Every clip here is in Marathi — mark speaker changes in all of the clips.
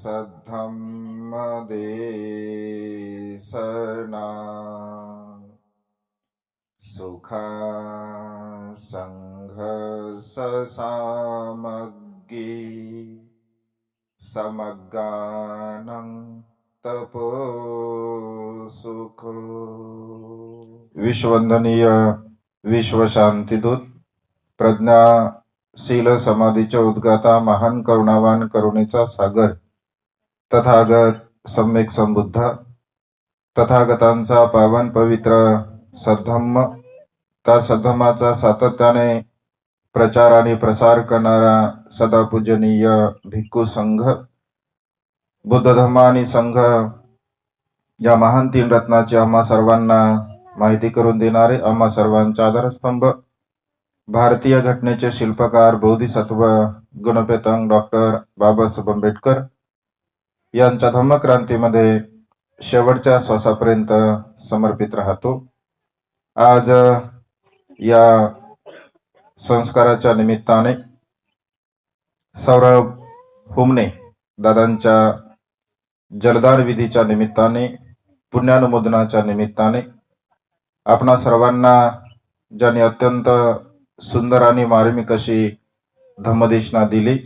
Speaker 1: सद्धम्म देशना सुख संघर्ष सामग्री समगानं तपो सुख। विश्ववंदनीय विश्व शांतिदूत प्रज्ञाशील समाधीच्या उद्गाता महान करुणावान करुणेचा सागर तथागत सम्यक संबुद्ध तथागतांचा पावन पवित्र सद्धम्म, त्या सद्धम्माचा सातत्याने प्रचार आणि प्रसार करणारा सदा पूजनीय भिक्खू संघ, बुद्ध धम्म आणि संघ या महान तीन रत्नाची आम्हा सर्वांना माहिती करून देणारे, आम्हा सर्वांचा आधारस्तंभ, भारतीय घटनेचे शिल्पकार बोधिसत्व गुणपेतंग डॉक्टर बाबासाहेब आंबेडकर यांच्या धम्मक्रांतीमध्ये शेवटच्या श्वासापर्यंत समर्पित राहतो। आज या संस्काराच्या निमित्ताने सौरभ हुमणे दादांच्या जलदान विधीच्या निमित्ताने, पुण्यानुमोदनाच्या निमित्ताने आपणा सर्वांना ज्यांनी अत्यंत सुंदर आणि मार्मिक अशी धम्मदेशना दिली,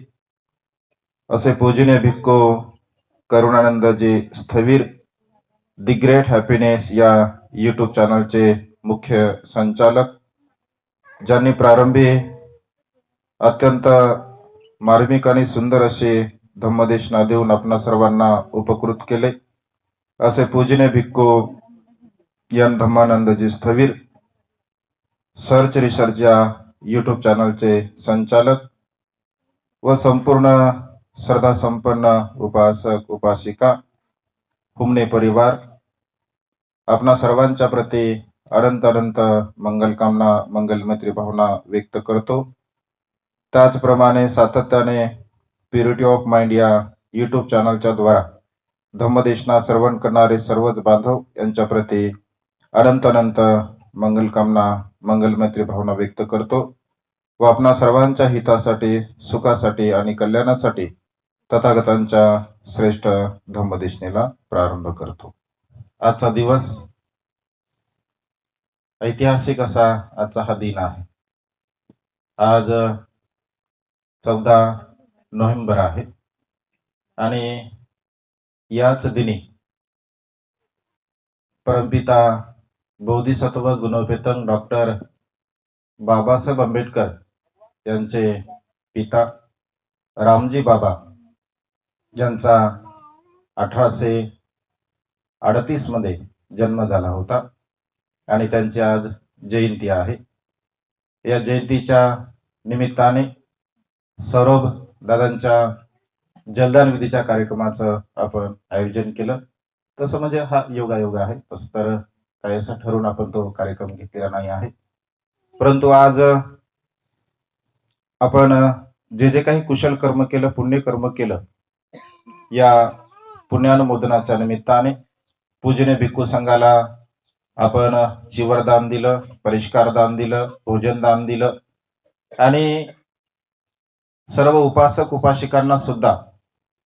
Speaker 1: असे पूजनीय भिक्खू करुणानंदजी स्थवीर दी ग्रेट हॅपीनेस या यूट्यूब चॅनलचे मुख्य संचालक, ज्यांनी प्रारंभी अत्यंत मार्मिक आणि सुंदर अशी धम्मदेशना देऊन आपणा सर्वांना उपकृत केले, असे पूजनीय भिक्खू एन धम्मानंदजी स्थवीर सर्च रिसर्च या यूट्यूब चॅनलचे संचालक व संपूर्ण श्रद्धा संपन्न उपासक उपासिका हुमणे परिवार आपणा सर्वांच्या प्रती अनंत अनंत मंगलकामना मंगलमैत्री भावना व्यक्त करतो। त्याचप्रमाणे सातत्याने प्युरिटी ऑफ माइंड या यूट्यूब चॅनलच्या द्वारा धम्मदेशना श्रवण करणारे सर्वच बांधव यांच्या प्रती अनंत अनंत मंगलकामना मंगलमैत्री भावना व्यक्त करतो व आपणा सर्वांच्या हितासाठी, सुखासाठी आणि कल्याणासाठी तथागतांच्या श्रेष्ठ धम्मदेशनेला प्रारंभ करतो। आजचा दिवस ऐतिहासिक असा आजचा हा दिन आहे। आज 14 नोव्हेंबर आहे आणि याच दिनी परमपिता बोधिसत्व गुणपेतंग डॉक्टर बाबासाहेब आंबेडकर यांचे पिता रामजी बाबा यांचा 1838 मध्ये जन्म झाला होता आणि त्यांची आज जयंती आहे। या जयंतीच्या निमित्ताने सौरभ दादांच्या जलदान विधीच्या कार्यक्रमाचं आपण आयोजन केलं। तसं म्हणजे हा योगायोग आहे, तसं तर काही असं ठरवून आपण तो कार्यक्रम घेतलेला नाही आहे, परंतु आज आपण जे जे काही कुशल कर्म केलं, पुण्यकर्म केलं, या पुण्यानुमोदनाच्या निमित्ताने पूजनीय भिक्खू संघाला आपण चिवरदान दिलं, परिष्कार दान दिलं, भोजन दान दिलं आणि सर्व उपासक उपासिकांना सुद्धा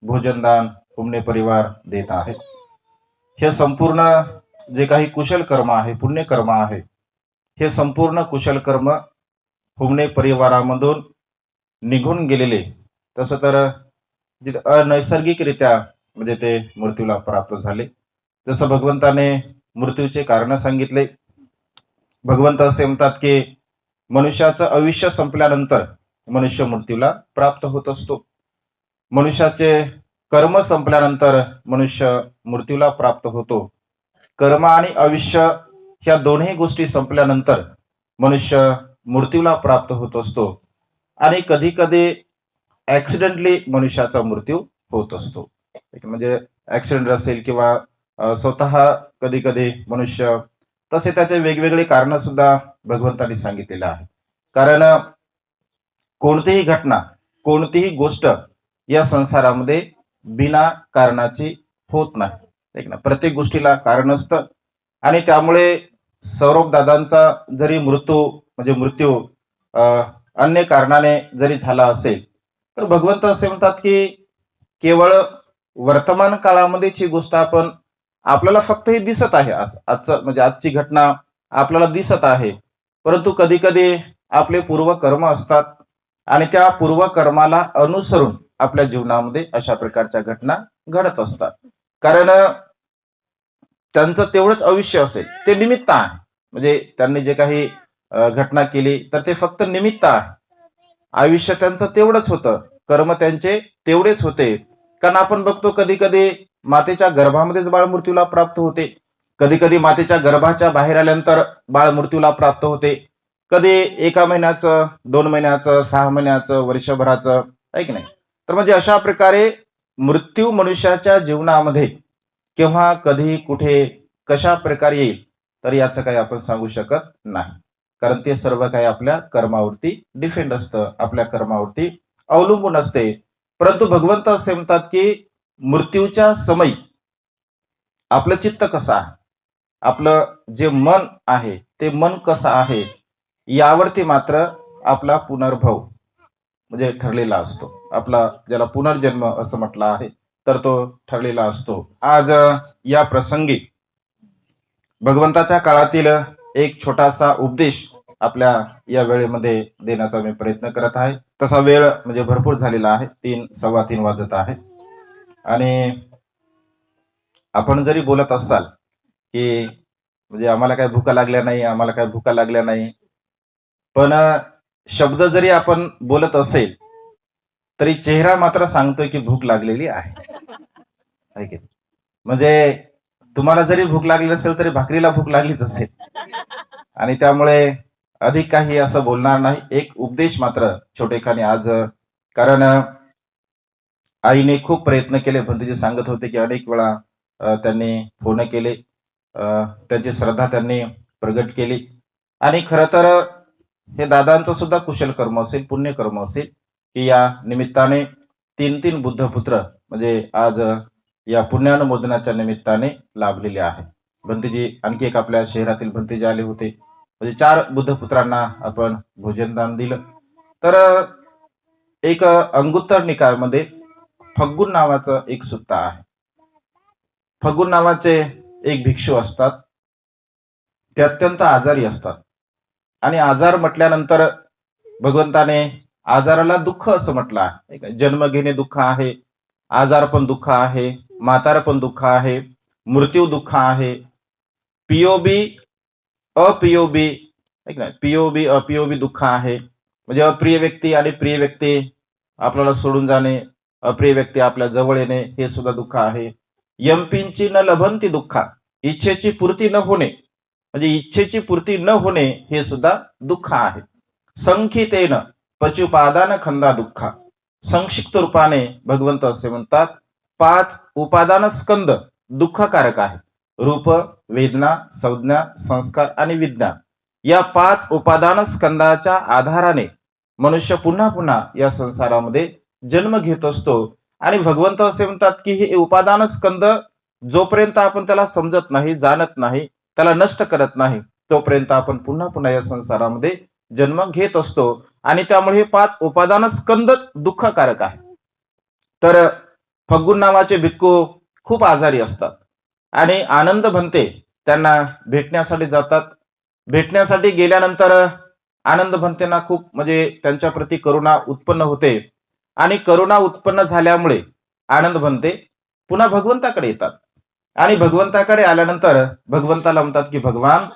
Speaker 1: भोजनदान हुमणे परिवार देत आहे। हे संपूर्ण जे काही कुशल कर्म आहे, पुण्यकर्म आहे, हे संपूर्ण कुशल कर्म हुमणे परिवारामधून निघून गेलेले, तसं तर अनैसर्गिकरित्या म्हणजे ते मृत्यूला प्राप्त झाले। जसं भगवंताने मृत्यूचे कारण सांगितले। भगवंत असे म्हणतात की मनुष्याचं आयुष्य संपल्यानंतर मनुष्य मृत्यूला प्राप्त होत असतो। मनुष्याचे कर्म संपल्यानंतर मनुष्य मृत्यूला प्राप्त होतो। कर्म आणि आयुष्य ह्या दोन्ही गोष्टी संपल्यानंतर मनुष्य मृत्यूला प्राप्त होत असतो आणि कधी कधी ॲक्सिडेंटली मनुष्याचा मृत्यू होत असतो। म्हणजे ॲक्सिडेंट असेल किंवा स्वतः कधी कधी मनुष्य, तसे त्याचे वेगवेगळे कारण सुद्धा भगवंतांनी सांगितलेले आहे। कारण कोणतीही घटना, कोणतीही गोष्ट या संसारामध्ये बिना कारणाची होत नाही, प्रत्येक गोष्टीला कारण असतं आणि त्यामुळे सौरभ दादांचा जरी मृत्यू अन्य कारणाने जरी झाला असेल तर भगवंत असे म्हणतात की केवळ वर्तमान काळामध्येच ही गोष्ट आपल्याला फक्त हे दिसत आहे, आजचं म्हणजे आजची घटना आपल्याला दिसत आहे. परंतु कधी कधी आपले पूर्वकर्म असतात आणि त्या पूर्वकर्माला अनुसरून आपल्या जीवनामध्ये अशा प्रकारच्या घटना घडत असतात. कारण त्यांचं तेवढंच आयुष्य असेल, ते निमित्त आहे. म्हणजे त्यांनी जे काही घटना केली तर ते फक्त निमित्त आहे. आयुष्य त्यांचं तेवढंच होतं, कर्म त्यांचे तेवढेच होते. कारण आपण बघतो कधी कधी मातेच्या गर्भामध्येच बाळ मृत्यूला प्राप्त होते, कधी कधी मातेच्या गर्भाच्या बाहेर आल्यानंतर बाळ मृत्यूला प्राप्त होते, कधी 1 महिन्याचं, 2 महिन्याचं, 6 महिन्याचं, वर्षभराचं, आहे की नाही. तर म्हणजे अशा प्रकारे मृत्यू मनुष्याच्या जीवनामध्ये केव्हा, कधी, कुठे, कशा प्रकारे येईल तर याचं काही आपण सांगू शकत नाही. कारण ते सर्व काही आपल्या कर्मावरती डिपेंड असतं, आपल्या कर्मावरती अवलंबून असते. परंतु भगवंत असे म्हणतात की मृत्यूच्या समयी आपलं चित्त कसं आहे, आपलं जे मन आहे ते मन कसं आहे, यावरती मात्र आपला पुनर्भव म्हणजे ठरलेला असतो. आपला ज्याला पुनर्जन्म असं म्हटलं आहे तर तो ठरलेला असतो. आज या प्रसंगी भगवंताच्या काळातील एक छोटासा उपदेश आपल्या या वेळेमध्ये देण्याचा मी प्रयत्न करत आहे. तसा वेळ म्हणजे भरपूर झालेला आहे, 3, 3:15 वाजत आहे. आणि आपण जरी बोलत असाल की म्हणजे आम्हाला काय भुका लागल्या नाही, आम्हाला काय भुका लागल्या नाही, पण शब्द जरी आपण बोलत असेल तरी चेहरा मात्र सांगतोय की भूक लागलेली आहे, है की नाही? म्हणजे तुम्हाला जरी भूक लागली असेल तरी भाकरीला भूक लागलीच असेल. आणि त्यामुळे अधिक काही असं बोलणार नाही. एक उपदेश मात्र छोटेखानी आज, कारण आईने खूप प्रयत्न केले. भंतेजी सांगत होते की अनेक वेळा त्यांनी फोन केले, त्यांची श्रद्धा त्यांनी प्रगट केली. आणि खरं तर हे दादांचं सुद्धा कुशल कर्म असेल, पुण्यकर्म असेल की या निमित्ताने 3 बुद्धपुत्र म्हणजे आज या पुण्यानुमोदनाच्या निमित्ताने लाभलेले आहे. भंतेजी आणखी एक आपल्या शहरातील भंतेजी आले होते, म्हणजे 4 बुद्धपुत्रांना आपण भोजनदान दिलं. तर एक अंगुत्तर निकायामध्ये फग्गुन नावाचं एक सुत्त आहे. फग्गुन नावाचे एक भिक्षू असतात, ते अत्यंत आजारी असतात. आणि आजार म्हटल्यानंतर भगवंताने आजाराला दुःख असं म्हटलं आहे. जन्म घेणे दुःख आहे, आजार पण दुःख आहे, म्हातार पण दुःख आहे, मृत्यू दुःख आहे, पीओबी अपिओबी, पीओबी अपिओबी दुःख आहे. म्हणजे अप्रिय व्यक्ती आणि प्रिय व्यक्ती आपल्याला सोडून जाणे, अप्रिय व्यक्ती आपल्या जवळ येणे, हे सुद्धा दुःख आहे. यमपींची न लभंती दुःखा, इच्छेची पूर्ती न होणे, म्हणजे इच्छेची पूर्ती न होणे हे सुद्धा दुःख आहे. संखितेन पचुपादान खंदा दुःखा, संक्षिप्त रूपाने भगवंत असे म्हणतात 5 उपादान स्कंद दुःखकारक आहे. रूप, वेदना, संज्ञा, संस्कार आणि विज्ञान या 5 उपादान स्कंदाच्या आधाराने मनुष्य पुन्हा पुन्हा या संसारामध्ये जन्म घेत असतो. आणि भगवंत असे म्हणतात की हे उपादान स्कंद जोपर्यंत आपण त्याला समजत नाही, जाणत नाही, त्याला नष्ट करत नाही, तोपर्यंत आपण पुन्हा पुन्हा या संसारामध्ये जन्म घेत असतो. आणि त्यामुळे हे 5 उपादान स्कंदच दुःखकारक आहे. तर फग्गुन नावाचे भिक्खू खूप आजारी असतात आणि आनंद भंते त्यांना भेटण्यासाठी जातात. भेटण्यासाठी गेल्यानंतर आनंद भंतेंना खूप म्हणजे त्यांच्या प्रती करुणा उत्पन्न होते. आणि करुणा उत्पन्न झाल्यामुळे आनंद भंते पुन्हा भगवंताकडे येतात. आणि भगवंताकडे आल्यानंतर भगवंताला म्हणतात की भगवान,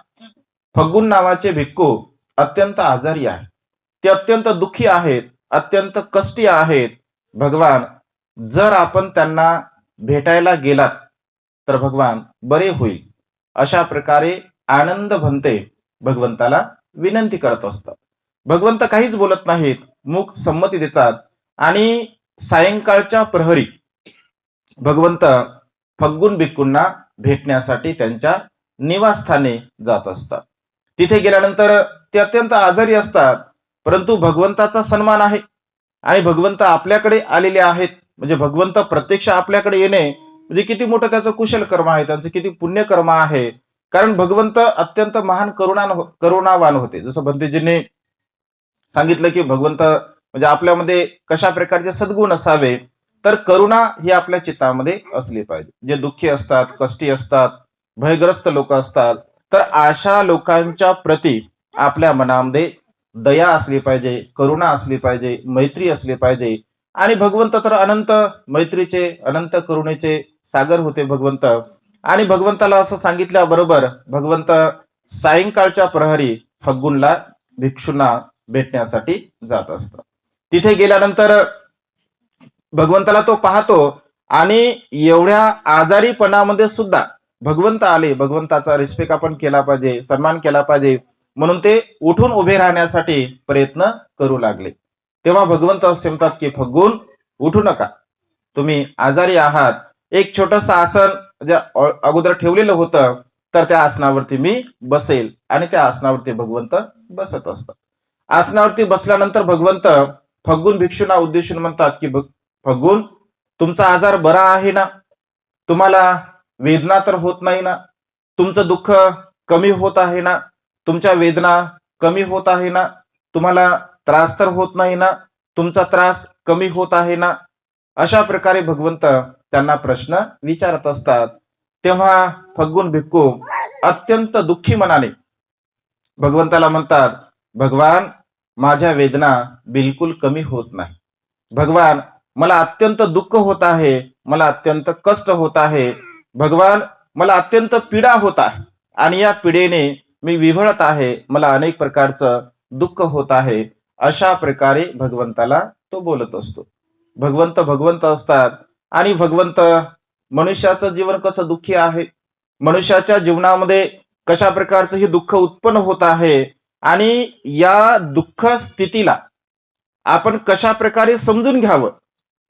Speaker 1: फग्गुन नावाचे भिक्खू अत्यंत आजारी आहे, ते अत्यंत दुःखी आहेत, अत्यंत कष्टी आहेत. भगवान, जर आपण त्यांना भेटायला गेलात तर भगवान बरे होईल. अशा प्रकारे आनंद भंते भगवंताला विनंती करत असतात. भगवंत काहीच बोलत नाहीत, मुख संमती देतात. आणि सायंकाळच्या प्रहरी भगवंत फग्गुन भिक्खूंना भेटण्यासाठी त्यांच्या निवासस्थानी जात असतात. तिथे गेल्यानंतर ते अत्यंत आजारी असतात, परंतु भगवंताचा सन्मान आहे आणि भगवंत आपल्याकडे आलेले आहेत. म्हणजे भगवंत प्रत्यक्ष आपल्याकडे येणे म्हणजे किती मोठं त्याचं कुशल कर्म आहे, त्यांचं किती पुण्यकर्म आहे. कारण भगवंत अत्यंत महान करुणावान होते. जसं भंतेजींनी सांगितलं की भगवंत म्हणजे आपल्यामध्ये कशा प्रकारचे सद्गुण असावे, तर करुणा ही आपल्या चित्तामध्ये असली पाहिजे. जे दुःखी असतात, कष्टी असतात, भयग्रस्त लोक असतात, तर अशा लोकांच्या प्रती आपल्या मनामध्ये दया असली पाहिजे, करुणा असली पाहिजे, मैत्री असली पाहिजे. आणि भगवंत तर अनंत मैत्रीचे, अनंत करुणेचे सागर होते भगवंत. आणि भगवंताला असं सांगितल्याबरोबर भगवंत सायंकाळच्या प्रहरी फग्गुनला भिक्षूंना भेटण्यासाठी जात असतात. तिथे गेल्यानंतर भगवंताला तो पाहतो आणि एवढ्या आजारीपणामध्ये सुद्धा भगवंत आले, भगवंताचा रिस्पेक्ट आपण केला पाहिजे, सन्मान केला पाहिजे, म्हणून ते उठून उभे राहण्यासाठी प्रयत्न करू लागले. तेव्हा भगवंत असे म्हणतात की फग्गुन उठू नका, तुम्ही आजारी आहात. एक छोटस आसन जे अगोदर ठेवलेलं होतं, तर त्या आसनावरती मी बसेल. आणि त्या आसनावरती भगवंत बसत असतात. आसनावरती बसल्यानंतर भगवंत फग्गुन भिक्षूंना उद्देशून म्हणतात की फग्गुन, तुमचा आजार बरा आहे ना? तुम्हाला वेदना तर होत नाही ना? तुमचं दुःख कमी होत आहे ना? तुमच्या वेदना कमी होत आहे ना? तुम्हाला त्रास तर होत नाही ना? तुमचा त्रास कमी होत आहे ना? अशा प्रकारे भगवंत त्यांना प्रश्न विचारत असतात. तेव्हा फग्गुन भिक्खू अत्यंत दुःखी मनाने भगवंताला म्हणतात, भगवान, माझ्या वेदना बिलकुल कमी होत नाही. भगवान, मला अत्यंत दुःख होत आहे, मला अत्यंत कष्ट होत आहे. भगवान, मला अत्यंत पीडा होत आहे आणि या पीडेने मी विव्हळत आहे, मला अनेक प्रकारचं दुःख होत आहे. अशा प्रकारे भगवंताला तो बोलत असतो. भगवंत भगवंत असतात. आणि भगवंत मनुष्याचं जीवन कसं दुःखी आहे, मनुष्याच्या जीवनामध्ये कशा प्रकारचं हे दुःख उत्पन्न होत आहे, आणि या दुःख स्थितीला आपण कशा प्रकारे समजून घ्यावं.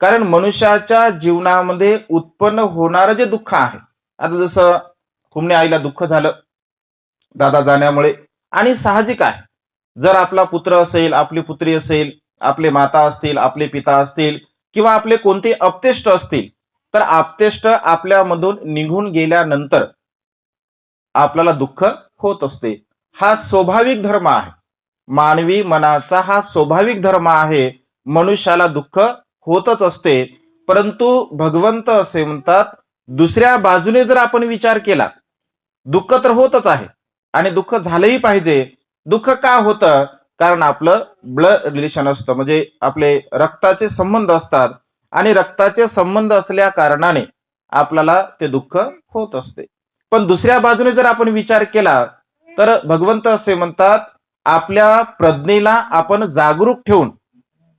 Speaker 1: कारण मनुष्याच्या जीवनामध्ये उत्पन्न होणारं जे दुःख आहे, आता जसं हुमणे आईला दुःख झालं दादा जाण्यामुळे, आणि साहजिक आहे, जर आपला पुत्र असेल, आपली पुत्री असेल, आपले माता असतील, आपले पिता असतील, किंवा आपले कोणते अपतेष्ट असतील, तर अपतेष्ट आपल्यामधून निघून गेल्यानंतर आपल्याला दुःख होत असते. हा स्वाभाविक धर्म आहे, मानवी मनाचा हा स्वाभाविक धर्म आहे. मनुष्याला दुःख होतच असते. परंतु भगवंत असे म्हणतात, दुसऱ्या बाजूने जर आपण विचार केला, दुःख तर होतच आहे आणि दुःख झालंही पाहिजे. दुःख का होतं? कारण आपलं ब्लड रिलेशन असतं, म्हणजे आपले रक्ताचे संबंध असतात, आणि रक्ताचे संबंध असल्या कारणाने आपल्याला ते दुःख होत असते. पण दुसऱ्या बाजूने जर आपण विचार केला, तर भगवंत असे म्हणतात, आपल्या प्रज्ञेला आपण जागरूक ठेवून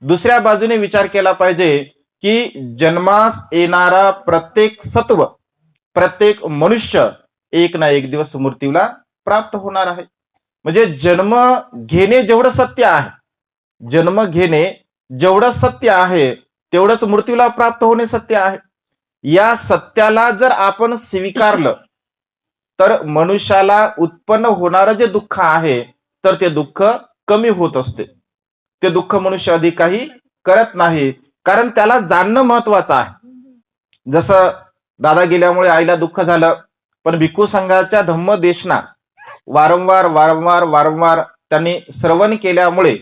Speaker 1: दुसऱ्या बाजूने विचार केला पाहिजे की जन्मास येणारा प्रत्येक सत्व, प्रत्येक मनुष्य एक ना एक दिवस मृत्यूला प्राप्त होणार आहे. म्हणजे जन्म घेणे जेवढं सत्य आहे, जन्म घेणे जेवढं सत्य आहे, तेवढंच मृत्यूला प्राप्त होणे सत्य आहे. या सत्याला जर आपण स्वीकारलं, तर मनुष्याला उत्पन्न होणारं जे दुःख आहे, तर ते दुःख कमी होत असते. ते दुःख मनुष्य अधिक काही करत नाही, कारण त्याला जाणणं महत्वाचं आहे. जसं दादा गेल्यामुळे आईला दुःख झालं, पण भिक्खू संघाच्या धम्मदेशना वारंवार वारंवार वारंवार त्यांनी श्रवण केल्यामुळे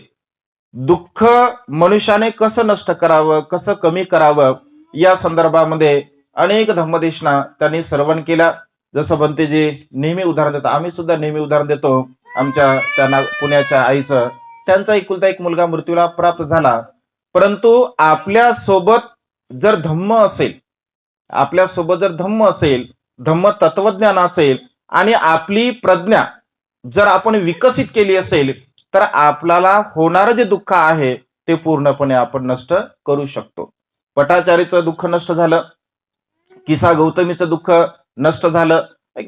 Speaker 1: दुःख मनुष्याने कसं नष्ट करावं, कसं कमी करावं, या संदर्भामध्ये अनेक धम्मदेशना त्यांनी श्रवण केल्या. जसं बनतेजी नेहमी उदाहरण देतात, आम्ही सुद्धा नेहमी उदाहरण देतो आमच्या त्यांना पुण्याच्या आईचं. त्यांचा एकुलता एक मुलगा मृत्यूला प्राप्त झाला, परंतु आपल्या सोबत जर धम्म असेल, आपल्या सोबत जर धम्म असेल, धम्म तत्वज्ञान असेल, आणि आपली प्रज्ञा जर आपण विकसित केली असेल, तर आपल्याला होणारं जे दुःख आहे ते पूर्णपणे आपण नष्ट करू शकतो. पटाचारीचं दुःख नष्ट झालं, किसा गौतमीचं दुःख नष्ट झालं.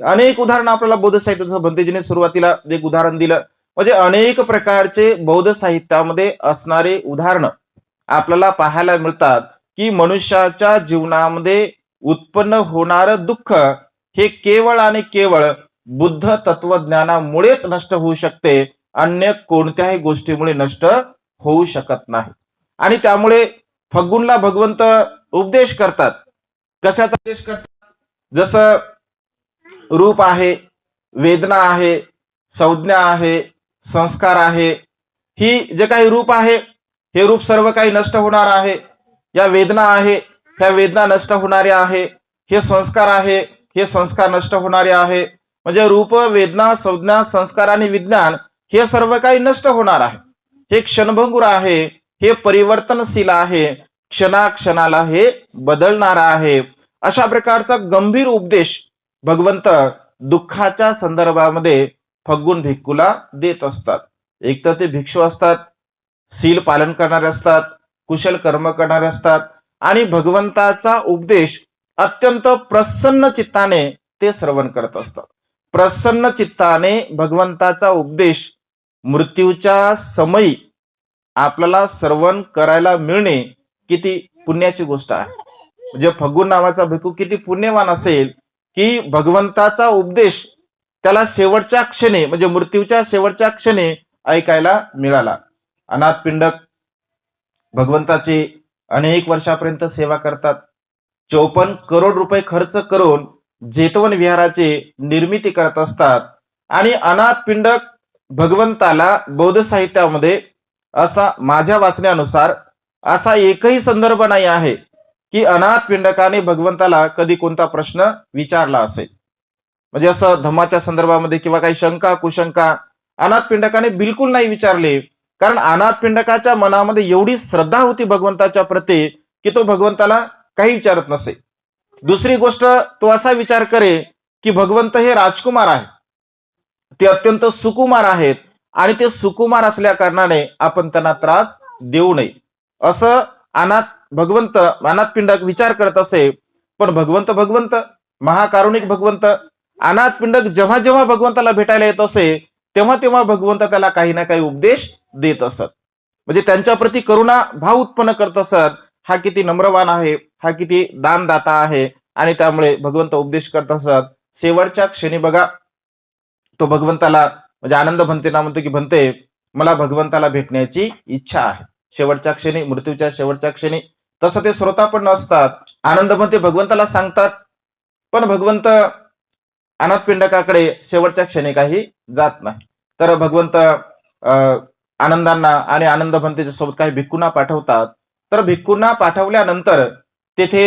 Speaker 1: अनेक उदाहरणं आपल्याला बौद्ध साहित्याचं भंतेजीने सुरुवातीला एक उदाहरण दिलं. म्हणजे अनेक प्रकारचे बौद्ध साहित्यामध्ये असणारे उदाहरणं आपल्याला पाहायला मिळतात की मनुष्याच्या जीवनामध्ये उत्पन्न होणारं दुःख हे केवळ आणि केवळ बुद्ध तत्वज्ञानामुळेच नष्ट होऊ शकते, अन्य कोणत्याही गोष्टीमुळे नष्ट होऊ शकत नाही. आणि त्यामुळे फग्गुनला भगवंत उपदेश करतात. कशाचा उपदेश करतात? जसं रूप आहे, वेदना आहे, संज्ञा आहे, संस्कार आहे, ही जे काही रूप आहे, हे रूप सर्व काही नष्ट होणार आहे. या वेदना आहे, ह्या वेदना नष्ट होणाऱ्या आहे, हे संस्कार आहे, हे संस्कार नष्ट होणारे आहे. म्हणजे रूप, वेदना, संज्ञा, संस्कार आणि विज्ञान हे सर्व काही नष्ट होणार आहे. हे क्षणभंगुर आहे, हे परिवर्तनशील आहे, क्षणाक्षणाला हे बदलणार आहे. अशा प्रकारचा गंभीर उपदेश भगवंत दुःखाच्या संदर्भामध्ये फग्गुन भिक्खूला देत असतात. एक तर ते भिक्षू असतात, शील पालन करणारे असतात, कुशल कर्म करणारे असतात आणि भगवंताचा उपदेश अत्यंत प्रसन्न चित्ताने ते श्रवण करत असतात. प्रसन्न चित्ताने भगवंताचा उपदेश मृत्यूच्या समयी आपल्याला श्रवण करायला मिळणे किती पुण्याची गोष्ट आहे. म्हणजे फग्गुन नावाचा भिक्खू किती पुण्यवान असेल की भगवंताचा उपदेश त्याला शेवटच्या क्षणी म्हणजे मृत्यूच्या शेवटच्या क्षणी ऐकायला मिळाला. अनाथ पिंडक भगवंताची अनेक वर्षापर्यंत सेवा करतात. 54 करोड रुपये खर्च करून जेतवन विहाराची निर्मिती करत असतात आणि अनाथ पिंडक भगवंताला बौद्ध साहित्यामध्ये असा माझ्या वाचण्यानुसार असा एकही संदर्भ नाही आहे की अनाथ पिंडकाने भगवंताला कधी कोणता प्रश्न विचारला असेल. म्हणजे असं धम्माच्या संदर्भामध्ये किंवा काही शंका कुशंका अनाथ पिंडकाने बिलकुल नाही विचारले. कारण अनाथ पिंडकाच्या मनामध्ये एवढी श्रद्धा होती भगवंताच्या प्रती की तो भगवंताला काही विचारत नसे. दुसरी गोष्ट, तो असा विचार करे की भगवंत हे राजकुमार आहे, ते अत्यंत सुकुमार आहेत आणि ते सुकुमार असल्या कारणाने आपण त्यांना त्रास देऊ नये असं भगवंत अनाथ पिंडक विचार करत असे. पण भगवंत महाकारुणिक भगवंत अनाथ पिंडक जेव्हा जेव्हा भगवंताला भेटायला येत असे तेव्हा तेव्हा भगवंत त्याला काही ना काही उपदेश देत असत. म्हणजे त्यांच्या प्रती करुणा भाव उत्पन्न करत असत. हा किती नम्रवान आहे, हा किती दानदाता आहे आणि त्यामुळे भगवंत उपदेश करत असत. शेवटच्या क्षणी बघा तो भगवंताला म्हणजे आनंद भंतेना म्हणतो की भंते मला भगवंताला भेटण्याची इच्छा आहे. शेवटच्या क्षणी, मृत्यूच्या शेवटच्या क्षणी. तसं ते श्रोता पण नसतात. आनंद भंते भगवंताला सांगतात पण भगवंत अनाथ पिंडकाकडे शेवटच्या क्षणी काही जात नाही. तर भगवंत आनंदांना आणि आनंद भंतेच्या सोबत काही भिक्खूंना पाठवतात. तर भिक्खूंना पाठवल्यानंतर तेथे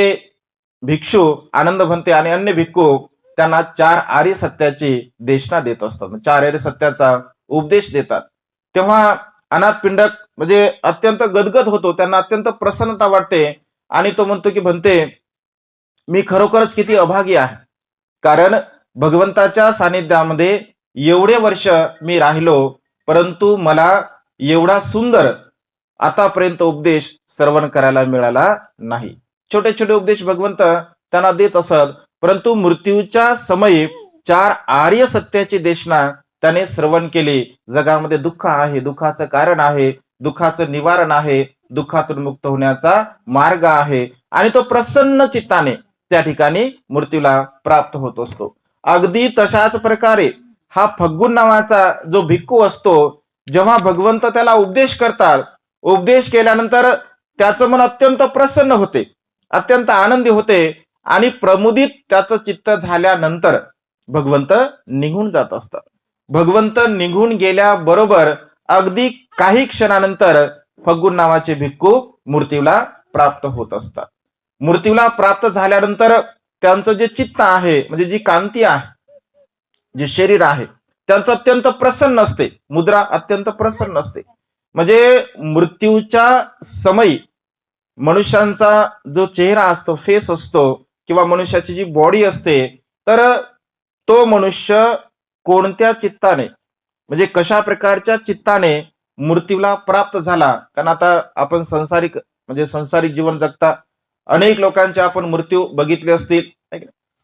Speaker 1: भिक्षू आनंद भंते आणि अन्य भिक्खू त्यांना 4 आर्य सत्याची देशना देत असतात. 4 आर्य सत्याचा उपदेश देतात. तेव्हा अनाथ पिंडक म्हणजे अत्यंत गदगद होतो, त्यांना अत्यंत प्रसन्नता वाटते आणि तो म्हणतो की भंते मी खरोखरच किती अभागी आहे. कारण भगवंताच्या सानिध्यामध्ये एवढे वर्ष मी राहिलो परंतु मला एवढा सुंदर आतापर्यंत उपदेश श्रवण करायला मिळाला नाही. छोटे छोटे उपदेश भगवंत त्यांना देत असत परंतु मृत्यूच्या समयी 4 आर्य सत्याची देशना त्याने श्रवण केली. जगामध्ये दुःख आहे, दुःखाचं कारण आहे, दुःखाचं निवारण आहे, दुःखातून मुक्त होण्याचा मार्ग आहे आणि तो प्रसन्न चित्ताने त्या ठिकाणी मृत्यूला प्राप्त होत असतो. अगदी तशाच प्रकारे हा फग्गुन नावाचा जो भिक्खू असतो, जेव्हा भगवंत त्याला उपदेश करतात, उपदेश केल्यानंतर त्याचं मन अत्यंत प्रसन्न होते, अत्यंत आनंदी होते आणि प्रमुदित त्याचं चित्त झाल्यानंतर भगवंत निघून जात असतात. भगवंत निघून गेल्याबरोबर अगदी काही क्षणानंतर फग्गुन नावाचे भिक्खू मृत्यूला प्राप्त होत असतात. मृत्यूला प्राप्त झाल्यानंतर त्यांचं जे चित्त आहे म्हणजे जी कांती आहे, जे शरीर आहे त्यांचं अत्यंत प्रसन्न असते, मुद्रा अत्यंत प्रसन्न असते. म्हणजे मृत्यूच्या समयी मनुष्यांचा जो चेहरा असतो, फेस असतो किंवा मनुष्याची जी बॉडी असते, तर तो मनुष्य कोणत्या चित्ताने म्हणजे कशा प्रकारच्या चित्ताने मृत्यूला प्राप्त झाला. कारण आता आपण संसारिक जीवन जगता अनेक लोकांचे आपण मृत्यू बघितले असतील.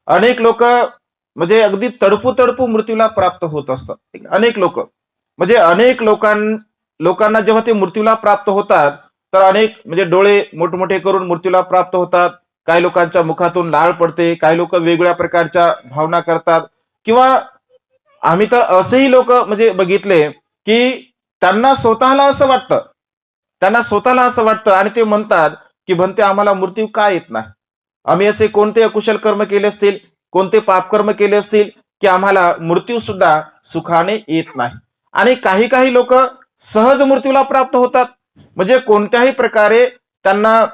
Speaker 1: अनेक लोक म्हणजे अगदी तडपू मृत्यूला प्राप्त होत असतात. अनेक लोक म्हणजे अनेक लोकांना जेव्हा ते मृत्यूला प्राप्त होतात तर अनेक म्हणजे डोळे मोठमोठे करून मृत्यूला प्राप्त होतात. काही लोकांच्या मुखातून लाळ पडते, काही लोक वेगवेगळ्या प्रकारच्या भावना करतात किंवा आम्ही तर असेही लोक म्हणजे बघितले की त्यांना स्वतःला असं वाटतं आणि ते म्हणतात की भंते आम्हाला मृत्यू का येत नाही. आम्ही असे कोणते अकुशल कर्म केले असतील, कोणते पापकर्म केले असतील की आम्हाला मृत्यू सुद्धा सुखाने येत नाही. आणि काही लोक सहज मृत्यूला प्राप्त होतात, म्हणजे कोणत्याही प्रकारे त्यांना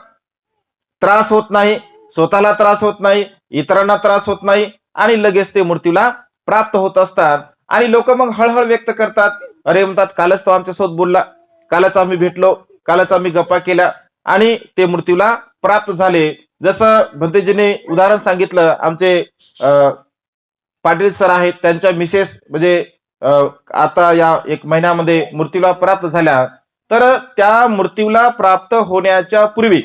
Speaker 1: त्रास होत नाही, स्वतःला त्रास होत नाही, इतरांना त्रास होत नाही आणि लगेच ते मृत्यूला प्राप्त होत असतात. आणि लोक मग हळहळ व्यक्त करतात, अरे म्हणतात कालच तो आमच्यासोबत बोलला, कालच आम्ही भेटलो, कालच आम्ही गप्पा केल्या आणि ते मृत्यूला प्राप्त झाले. जसं भंतेजीने उदाहरण सांगितलं, आमचे पाटील सर आहेत, त्यांच्या मिसेस म्हणजे अ, आता या 1 महिन्यामध्ये मृत्यूला प्राप्त झाल्या. तर त्या मृत्यूला प्राप्त होण्याच्या पूर्वी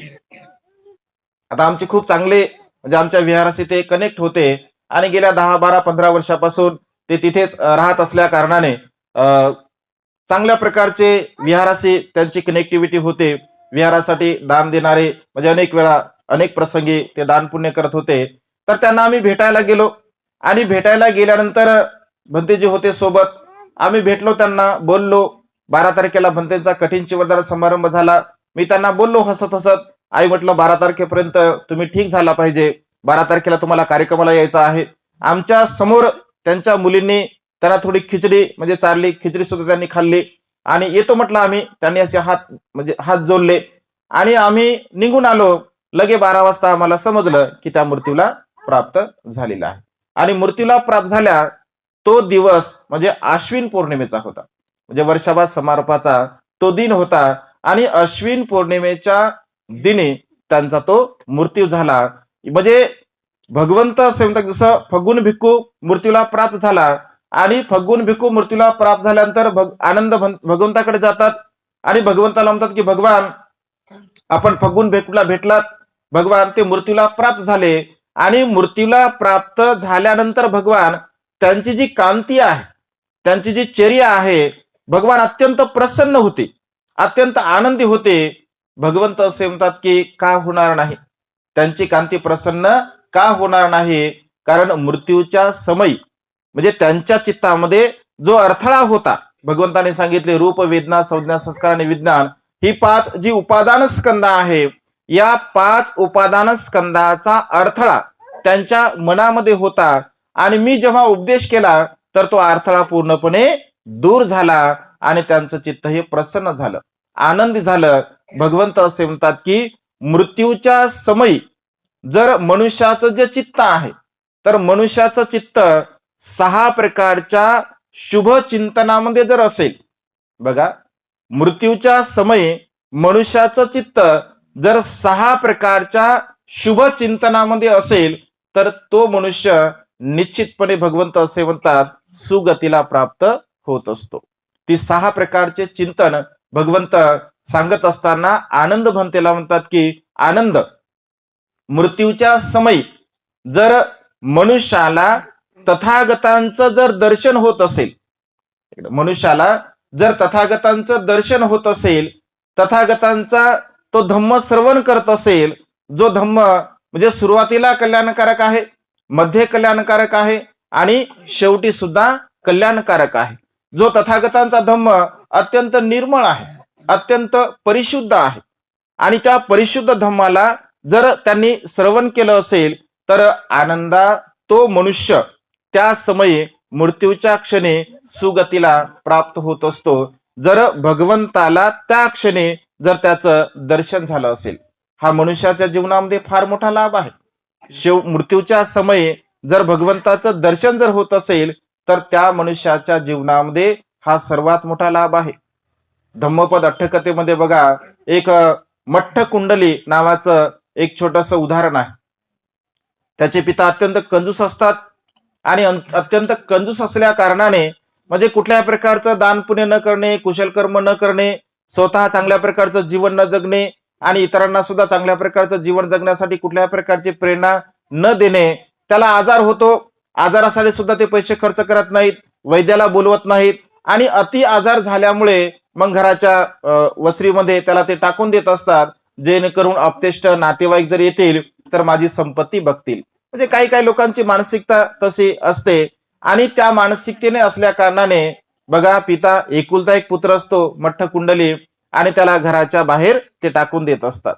Speaker 1: आता आमचे खूप चांगले म्हणजे आमच्या विहाराशी ते कनेक्ट होते आणि गेल्या 10, 12, 15 वर्षापासून ते तिथेच राहत असल्या कारणाने चांगल्या प्रकारचे विहाराशी त्यांची कनेक्टिव्हिटी होते. विहारासाठी दान देणारे म्हणजे अनेक वेळा अनेक प्रसंगी ते दान पुण्य करत होते. तर त्यांना आम्ही भेटायला गेलो आणि भेटायला गेल्यानंतर भंतेजी होते सोबत. आम्ही भेटलो, त्यांना बोललो. 12 तारखेला भंतेचा कठीण चिवरदान समारंभ झाला. मी त्यांना बोललो हसत हसत, आई म्हटलं 12 तारखेपर्यंत तुम्ही ठीक झाला पाहिजे, 12 तारखेला तुम्हाला कार्यक्रमाला यायचं आहे. आमच्या समोर त्यांच्या मुलींनी त्यांना थोडी खिचडी म्हणजे चारली, खिचडी सुद्धा त्यांनी खाल्ली आणि येतो म्हटलं आम्ही. त्यांनी असे हात म्हणजे हात जोडले आणि आम्ही निघून आलो. लगे 12 वाजता आम्हाला समजलं की त्या मृत्यूला प्राप्त झालेला आहे. आणि मृत्यूला प्राप्त झाल्या तो दिवस म्हणजे आश्विन पौर्णिमेचा होता, म्हणजे वर्षाभात समारोपाचा तो दिन होता आणि अश्विन पौर्णिमेच्या दिनी त्यांचा तो मृत्यू झाला. म्हणजे भगवंत असे म्हणतात, जसं फगुन भिक्खू मृत्यूला प्राप्त झाला आणि फगुन भिक्खू मृत्यूला प्राप्त झाल्यानंतर आनंद भगवंताकडे जातात आणि भगवंताला म्हणतात की भगवान आपण फगुन भिक्खूला भेटलात, भगवान ते मृत्यूला प्राप्त झाले. आणि मृत्यूला प्राप्त झाल्यानंतर भगवान त्यांची जी कांती आहे, त्यांची जी चर्या आहे, भगवान अत्यंत प्रसन्न होते, अत्यंत आनंदी होते. भगवंत असे म्हणतात की का होणार नाही, त्यांची कांती प्रसन्न का होणार नाही? कारण मृत्यूच्या समयी म्हणजे त्यांच्या चित्तामध्ये जो अडथळा होता, भगवंताने सांगितले रूप वेदना संज्ञा संस्कार आणि विज्ञान ही 5 जी उपादान स्कंद आहे, या 5 उपादान स्कंदाचा अडथळा त्यांच्या मनामध्ये होता. आणि मी जेव्हा उपदेश केला तर तो अडथळा पूर्णपणे दूर झाला आणि त्यांचं चित्त हे प्रसन्न झालं, आनंदी झालं. भगवंत असे म्हणतात की मृत्यूच्या समयी जर मनुष्याचं जे चित्त आहे, तर मनुष्याचं चित्त 6 प्रकारच्या शुभ चिंतनामध्ये जर असेल, बघा मृत्यूच्या समयी मनुष्याचं चित्त जर 6 प्रकारच्या शुभ चिंतनामध्ये असेल तर तो मनुष्य निश्चितपणे भगवंत असे म्हणतात सुगतीला प्राप्त होत असतो. ती 6 प्रकारचे चिंतन भगवंत सांगत असताना आनंद भंतेला म्हणतात की आनंद, मृत्यूच्या समयी जर मनुष्याला तथागतांचं जर दर्शन होत असेल, मनुष्याला जर तथागतांचं दर्शन होत असेल, तथागतांचा तो धम्म श्रवण करत असेल, जो धम्म म्हणजे सुरुवातीला कल्याणकारक आहे, मध्ये कल्याणकारक आहे आणि शेवटी सुद्धा कल्याणकारक आहे, जो तथागतांचा धम्म अत्यंत निर्मळ आहे, अत्यंत परिशुद्ध आहे आणि त्या परिशुद्ध धम्माला जर त्यांनी श्रवण केलं असेल तर आनंदा तो मनुष्य त्या समयी मृत्यूच्या क्षणी सुगतीला प्राप्त होत असतो, जर भगवंताला त्या क्षणी जर त्याचं दर्शन झालं असेल. हा मनुष्याच्या जीवनामध्ये फार मोठा लाभ आहे. मृत्यूच्या समयी जर भगवंताचं दर्शन जर होत असेल तर त्या मनुष्याच्या जीवनामध्ये हा सर्वात मोठा लाभ आहे. धम्मपद अठ्ठकथेमध्ये बघा एक मठ्ठ कुंडली नावाचं एक छोटस उदाहरण आहे. त्याचे पिता अत्यंत कंजूस असतात आणि अत्यंत कंजूस असल्या कारणाने म्हणजे कुठल्याही प्रकारचं दान पुण्य न करणे, कुशल कर्म न करणे, स्वतः चांगल्या प्रकारचं जीवन न जगणे आणि इतरांना सुद्धा चांगल्या प्रकारचं जीवन जगण्यासाठी कुठल्याही प्रकारची प्रेरणा न देणे, त्याला आजार होतो, आजारासाठी सुद्धा ते पैसे खर्च करत नाहीत, वैद्याला बोलवत नाहीत आणि अति आजार झाल्यामुळे मग घराच्या वसरीमध्ये त्याला ते टाकून देत असतात, जेणेकरून अपतेष्ट नातेवाईक जर येतील तर माझी संपत्ती बघतील. म्हणजे काही काही लोकांची मानसिकता तशी असते आणि त्या मानसिकतेने असल्या कारणाने बघा पिता एकुलता एक पुत्र असतो मठ्ठ कुंडली आणि त्याला घराच्या बाहेर ते टाकून देत असतात.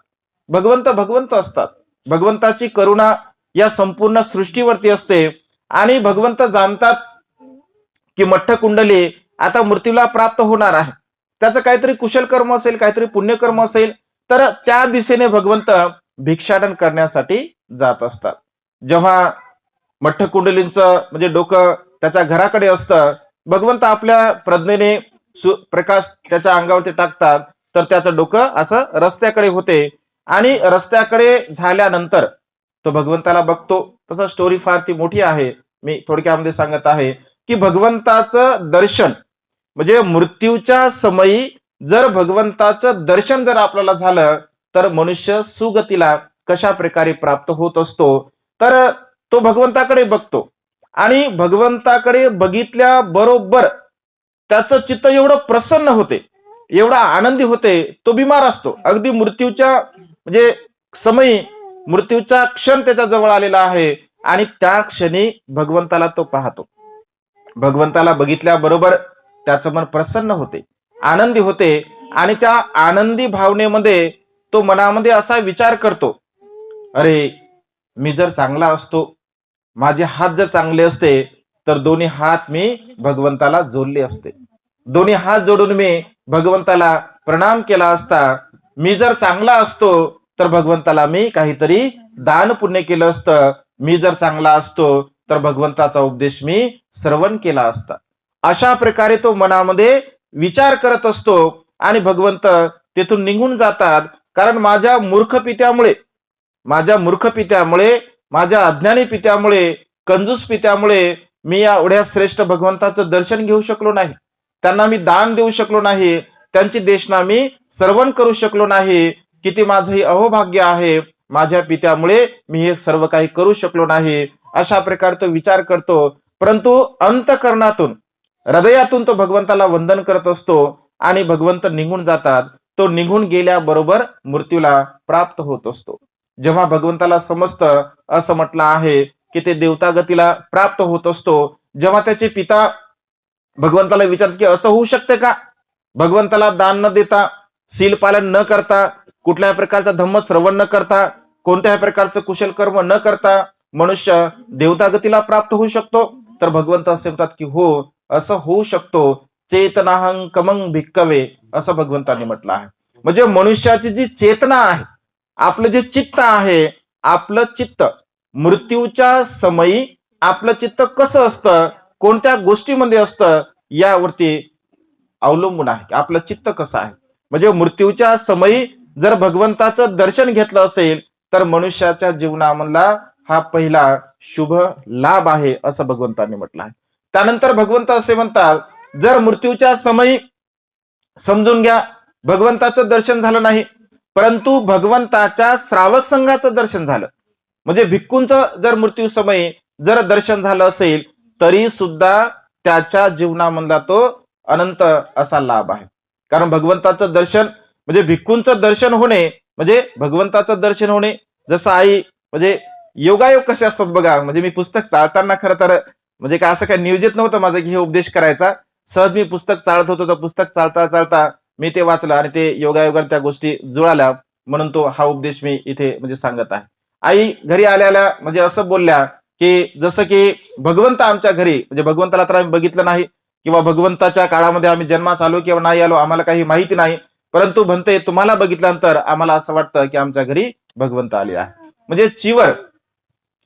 Speaker 1: भगवंत भगवंत असतात, भगवंताची करुणा या संपूर्ण सृष्टीवरती असते आणि भगवंत जाणतात की मठ्ठ कुंडली आता मृत्यूला प्राप्त होणार आहे, त्याचं काहीतरी कुशल कर्म असेल, काहीतरी पुण्यकर्म असेल तर त्या दिशेने भगवंत भिक्षाटन करण्यासाठी जात असतात. जेव्हा मठ्ठकुंडलींचं म्हणजे डोकं त्याच्या घराकडे असतं, भगवंत आपल्या प्रज्ञेने प्रकाश त्याच्या अंगावरती टाकतात, तर त्याचं डोकं असं रस्त्याकडे होते. आणि रस्त्याकडे झाल्यानंतर तो भगवंताला बघतो. तसा स्टोरी फार ती मोठी आहे, मी थोडक्यामध्ये सांगत आहे की भगवंताचं दर्शन म्हणजे मृत्यूच्या समयी जर भगवंताचं दर्शन जर आपल्याला झालं तर मनुष्य सुगतीला कशा प्रकारे प्राप्त होत असतो. तर तो भगवंताकडे बघतो आणि भगवंताकडे बघितल्याबरोबर त्याचं चित्त एवढं प्रसन्न होते, एवढा आनंदी होते. तो बिमार असतो, अगदी मृत्यूच्या म्हणजे समयी मृत्यूचा क्षण त्याच्या जवळ आलेला आहे आणि त्या क्षणी भगवंताला तो पाहतो. भगवंताला बघितल्याबरोबर त्याचं मन प्रसन्न होते, आनंदी होते आणि त्या आनंदी भावनेमध्ये तो मनामध्ये असा विचार करतो, अरे मी जर चांगला असतो, माझे हात जर चांगले असते तर दोन्ही हात मी भगवंताला जोडले असते, दोन्ही हात जोडून मी भगवंताला प्रणाम केला असता. मी जर चांगला असतो तर भगवंताला मी काहीतरी दान पुण्य केलं असतं. मी जर चांगला असतो तर भगवंताचा उपदेश मी श्रवण केला असता. अशा प्रकारे तो मनामध्ये विचार करत असतो आणि भगवंत तेथून निघून जातात. कारण माझ्या मूर्ख पित्यामुळे माझ्या अज्ञानी पित्यामुळे, कंजूस पित्यामुळे मी या एवढ्या श्रेष्ठ भगवंताचं दर्शन घेऊ शकलो नाही, त्यांना मी दान देऊ शकलो नाही, त्यांची देशना मी श्रवण करू शकलो नाही. किती माझं हे अहोभाग्य आहे, माझ्या पित्यामुळे मी हे सर्व काही करू शकलो नाही. अशा प्रकारे तो विचार करतो. परंतु अंतःकरणातून हृदयातून तो भगवंताला वंदन करत असतो आणि भगवंत निघून जातात. तो निघून गेल्याबरोबर मृत्यूला प्राप्त होत असतो. जेव्हा भगवंताला समजतं, असं म्हटलं आहे की ते देवतागतीला प्राप्त होत असतो. जेव्हा त्याचे पिता भगवंताला विचारतात की असं होऊ शकते का, भगवंताला दान न देता, शील पालन न करता, कुठल्या प्रकारचा धम्म श्रवण न करता, कोणत्याही प्रकारचं कुशल कर्म न करता मनुष्य देवतागतीला प्राप्त होऊ शकतो. तर भगवंत असे म्हणतात की हो, असं होऊ शकतो. चेतनाहं कमंग भिक्कवे, असं भगवंतांनी म्हटलं आहे. म्हणजे मनुष्याची जी चेतना आहे, आपलं जे चित्त आहे, आपलं चित्त मृत्यूच्या समयी आपलं चित्त कसं असतं, कोणत्या गोष्टीमध्ये असतं, यावरती अवलंबून आहे की आपलं चित्त कसं आहे. म्हणजे मृत्यूच्या समयी जर भगवंताचं दर्शन घेतलं असेल तर मनुष्याच्या जीवनामधला हा पहिला शुभ लाभ आहे, असं भगवंतांनी म्हटलं आहे. त्यानंतर भगवंत असे म्हणतात, जर मृत्यूच्या समयी समजून घ्या भगवंताचं दर्शन झालं नाही, परंतु भगवंताच्या श्रावक संघाचं दर्शन झालं, म्हणजे भिक्खूंचं जर मृत्यू समयी जर दर्शन झालं असेल तरी सुद्धा त्याच्या जीवनामधला तो अनंत असा लाभ आहे. कारण भगवंताचं दर्शन म्हणजे भिक्खूंचं दर्शन होणे म्हणजे भगवंताचं दर्शन होणे. जसं आई म्हणजे योगायोग कसे असतात बघा, म्हणजे मी पुस्तक चालताना खरं तर म्हणजे काय असं काय नियोजित नव्हतं माझं की हे उपदेश करायचा. सहज मी पुस्तक चालत होतो, तर पुस्तक चालता चालता मी ते वाचलं आणि ते योगायोगाने त्या गोष्टी जुळाल्या, म्हणून तो हा उपदेश मी इथे म्हणजे सांगत आहे. आई घरी आल्या म्हणजे असं बोलल्या की जसं की भगवंत आमच्या घरी, म्हणजे भगवंताला तर आम्ही बघितलं नाही किंवा भगवंताच्या काळामध्ये आम्ही जन्मास आलो किंवा नाही आलो आम्हाला काही माहिती नाही, परंतु म्हणते तुम्हाला बघितल्यानंतर आम्हाला असं वाटतं की आमच्या घरी भगवंत आले आहे. म्हणजे चिवर,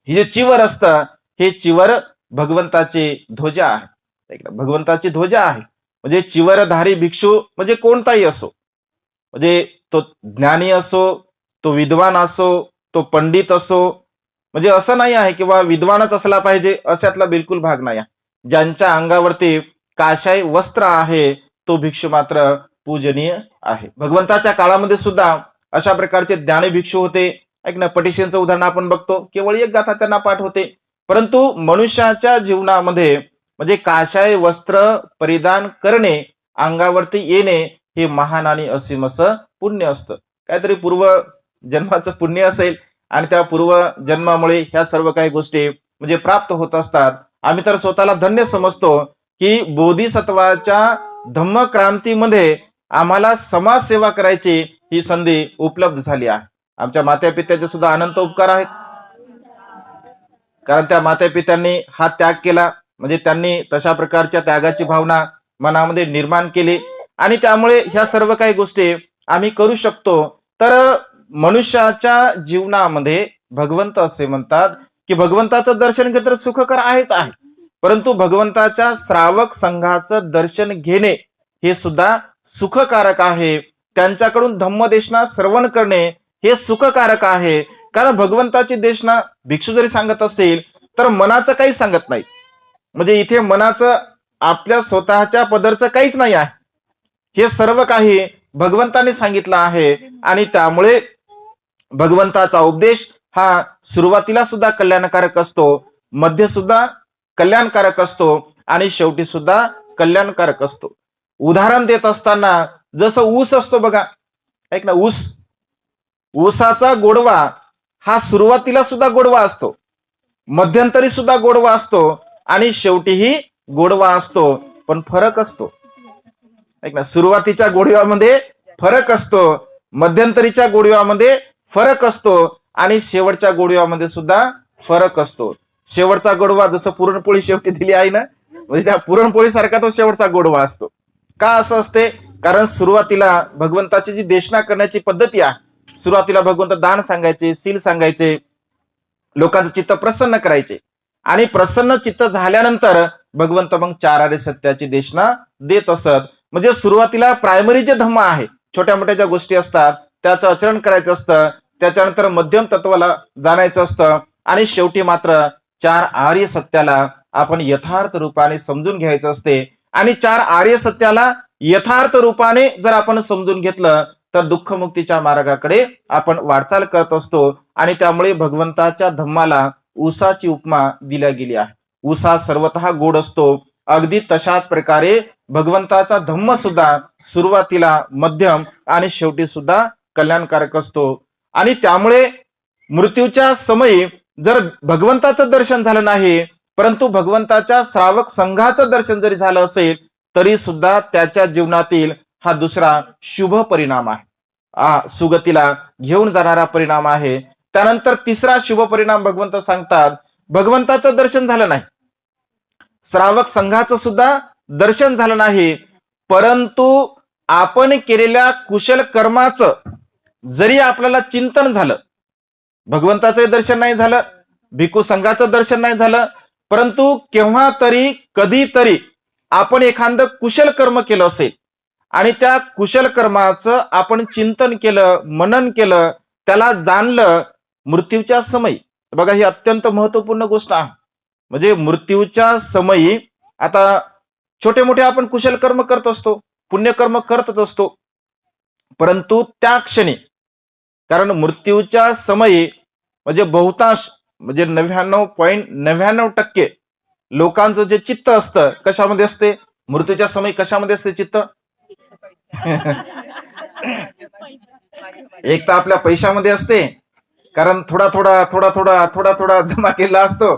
Speaker 1: ही जे चिवर असतं हे चिवर भगवंताची ध्वजा आहे, भगवंताची ध्वजा आहे. म्हणजे चिवरधारी भिक्षू म्हणजे कोणताही असो, म्हणजे तो ज्ञानी असो, तो विद्वान असो, तो पंडित असो, म्हणजे असं नाही आहे किंवा विद्वानच असला पाहिजे अशातला बिलकुल भाग नाही आहे. ज्यांच्या अंगावरती काशाय वस्त्र आहे तो भिक्षू मात्र पूजनीय आहे. भगवंताच्या काळामध्ये सुद्धा अशा प्रकारचे ज्ञानी भिक्षू होते. ऐक ना, पटिशेंचं उदाहरण आपण बघतो, केवळ एक गाथा त्यांना पाठ होते. परंतु मनुष्याच्या जीवनामध्ये म्हणजे काशाय वस्त्र परिधान करणे, अंगावरती येणे हे महान आणि असीम असं पुण्य असतं. काहीतरी पूर्व जन्माचं पुण्य असेल आणि त्या पूर्व जन्मामुळे ह्या सर्व काही गोष्टी म्हणजे प्राप्त होत असतात. आम्ही तर स्वतःला धन्य समजतो की बोधिसत्वाच्या धम्मक्रांतीमध्ये आम्हाला समाजसेवा करायची ही संधी उपलब्ध झाली आहे. आमच्या माता पित्याचे सुद्धा अनंत उपकार आहेत, कारण त्या माता पित्यांनी हा त्याग केला, म्हणजे त्यांनी तशा प्रकारच्या त्यागाची भावना मनामध्ये निर्माण केली आणि त्यामुळे ह्या सर्व काही गोष्टी आम्ही करू शकतो. तर मनुष्याच्या जीवनामध्ये भगवंत असे म्हणतात की भगवंताचं दर्शन घेतलं सुखकर आहेच आहे, परंतु भगवंताच्या श्रावक संघाचं दर्शन घेणे हे सुद्धा सुखकारक आहे. त्यांच्याकडून धम्मदेशना श्रवण करणे हे सुखकारक आहे. कारण भगवंताची देशना भिक्षू जरी सांगत असतील तर मनाचं काही सांगत नाही. म्हणजे इथे मनाचं आपल्या स्वतःच्या पदरचं काहीच नाही आहे, हे सर्व काही भगवंताने सांगितलं आहे. आणि त्यामुळे भगवंताचा उपदेश हा सुरुवातीला सुद्धा कल्याणकारक असतो, मध्ये सुद्धा कल्याणकारक असतो आणि शेवटी सुद्धा कल्याणकारक असतो. उदाहरण देत असताना जसं ऊस असतो बघा, ऐक ना, ऊसाचा गोडवा हा सुरुवातीला सुद्धा गोडवा असतो, मध्यंतरी सुद्धा गोडवा असतो आणि शेवटीही गोडवा असतो. पण फरक असतो, ऐक ना, सुरुवातीच्या गोडव्यामध्ये फरक असतो, मध्यंतरीच्या गोडव्यामध्ये फरक असतो आणि शेवटच्या गोडव्यामध्ये सुद्धा फरक असतो. शेवटचा गोडवा जसं पुरणपोळी शेवटी दिली आहे ना, म्हणजे त्या पुरणपोळी सारखा तो शेवटचा गोडवा असतो. का असं असते? कारण सुरुवातीला भगवंताची जी देशना करण्याची पद्धती आहे, सुरुवातीला भगवंत दान सांगायचे, सील सांगायचे, लोकांचं चित्त प्रसन्न करायचे आणि प्रसन्न चित्त झाल्यानंतर भगवंत मग चार आर्य सत्याची देशना देत असत. म्हणजे सुरुवातीला प्रायमरी जे धम्म आहे, छोट्या मोठ्या ज्या गोष्टी असतात त्याचं आचरण करायचं असतं, त्याच्यानंतर मध्यम तत्वाला जाणायचं असतं आणि शेवटी मात्र चार आर्य सत्याला आपण यथार्थ रूपाने समजून घ्यायचं असते. आणि चार आर्य सत्याला यथार्थ रूपाने जर आपण समजून घेतलं तर दुःखमुक्तीच्या मार्गाकडे आपण वाटचाल करत असतो. आणि त्यामुळे भगवंताच्या धम्माला ऊसाची उपमा दिल्या गेली आहे. ऊस हा सर्वतः गोड असतो, अगदी तशाच प्रकारे भगवंताचा धम्म सुद्धा सुरुवातीला, मध्यम आणि शेवटी सुद्धा कल्याणकारक असतो. आणि त्यामुळे मृत्यूच्या समयी जर भगवंताचं दर्शन झालं नाही, परंतु भगवंताच्या श्रावक संघाचं दर्शन जरी झालं असेल तरी सुद्धा त्याच्या जीवनातील हा दुसरा शुभ परिणाम आहे, सुगतीला घेऊन जाणारा परिणाम आहे. त्यानंतर तिसरा शुभ परिणाम भगवंत सांगतात, भगवंताचं दर्शन झालं नाही, श्रावक संघाचं सुद्धा दर्शन झालं नाही, परंतु आपण केलेल्या कुशल कर्माचं जरी आपल्याला चिंतन झालं, भगवंताचं दर्शन नाही झालं, भिक्खू संघाचं दर्शन नाही झालं, परंतु केव्हा तरी कधीतरी आपण एखादं कुशल कर्म केलं असेल आणि त्या कुशल कर्माचं आपण चिंतन केलं, मनन केलं, त्याला जाणलं मृत्यूच्या समयी. बघा, ही अत्यंत महत्वपूर्ण गोष्ट आहे. म्हणजे मृत्यूच्या समयी आता छोटे मोठे आपण कुशल कर्म करत असतो, पुण्यकर्म करतच असतो, परंतु त्या क्षणी, कारण मृत्यूच्या समयी म्हणजे बहुतांश म्हणजे 99.99% लोकांचं जे चित्त असतं कशामध्ये असते? मृत्यूच्या समयी कशामध्ये असते चित्त? एक तर आपल्या पैशामध्ये असते, कारण थोडा थोडा जमा केला असतो,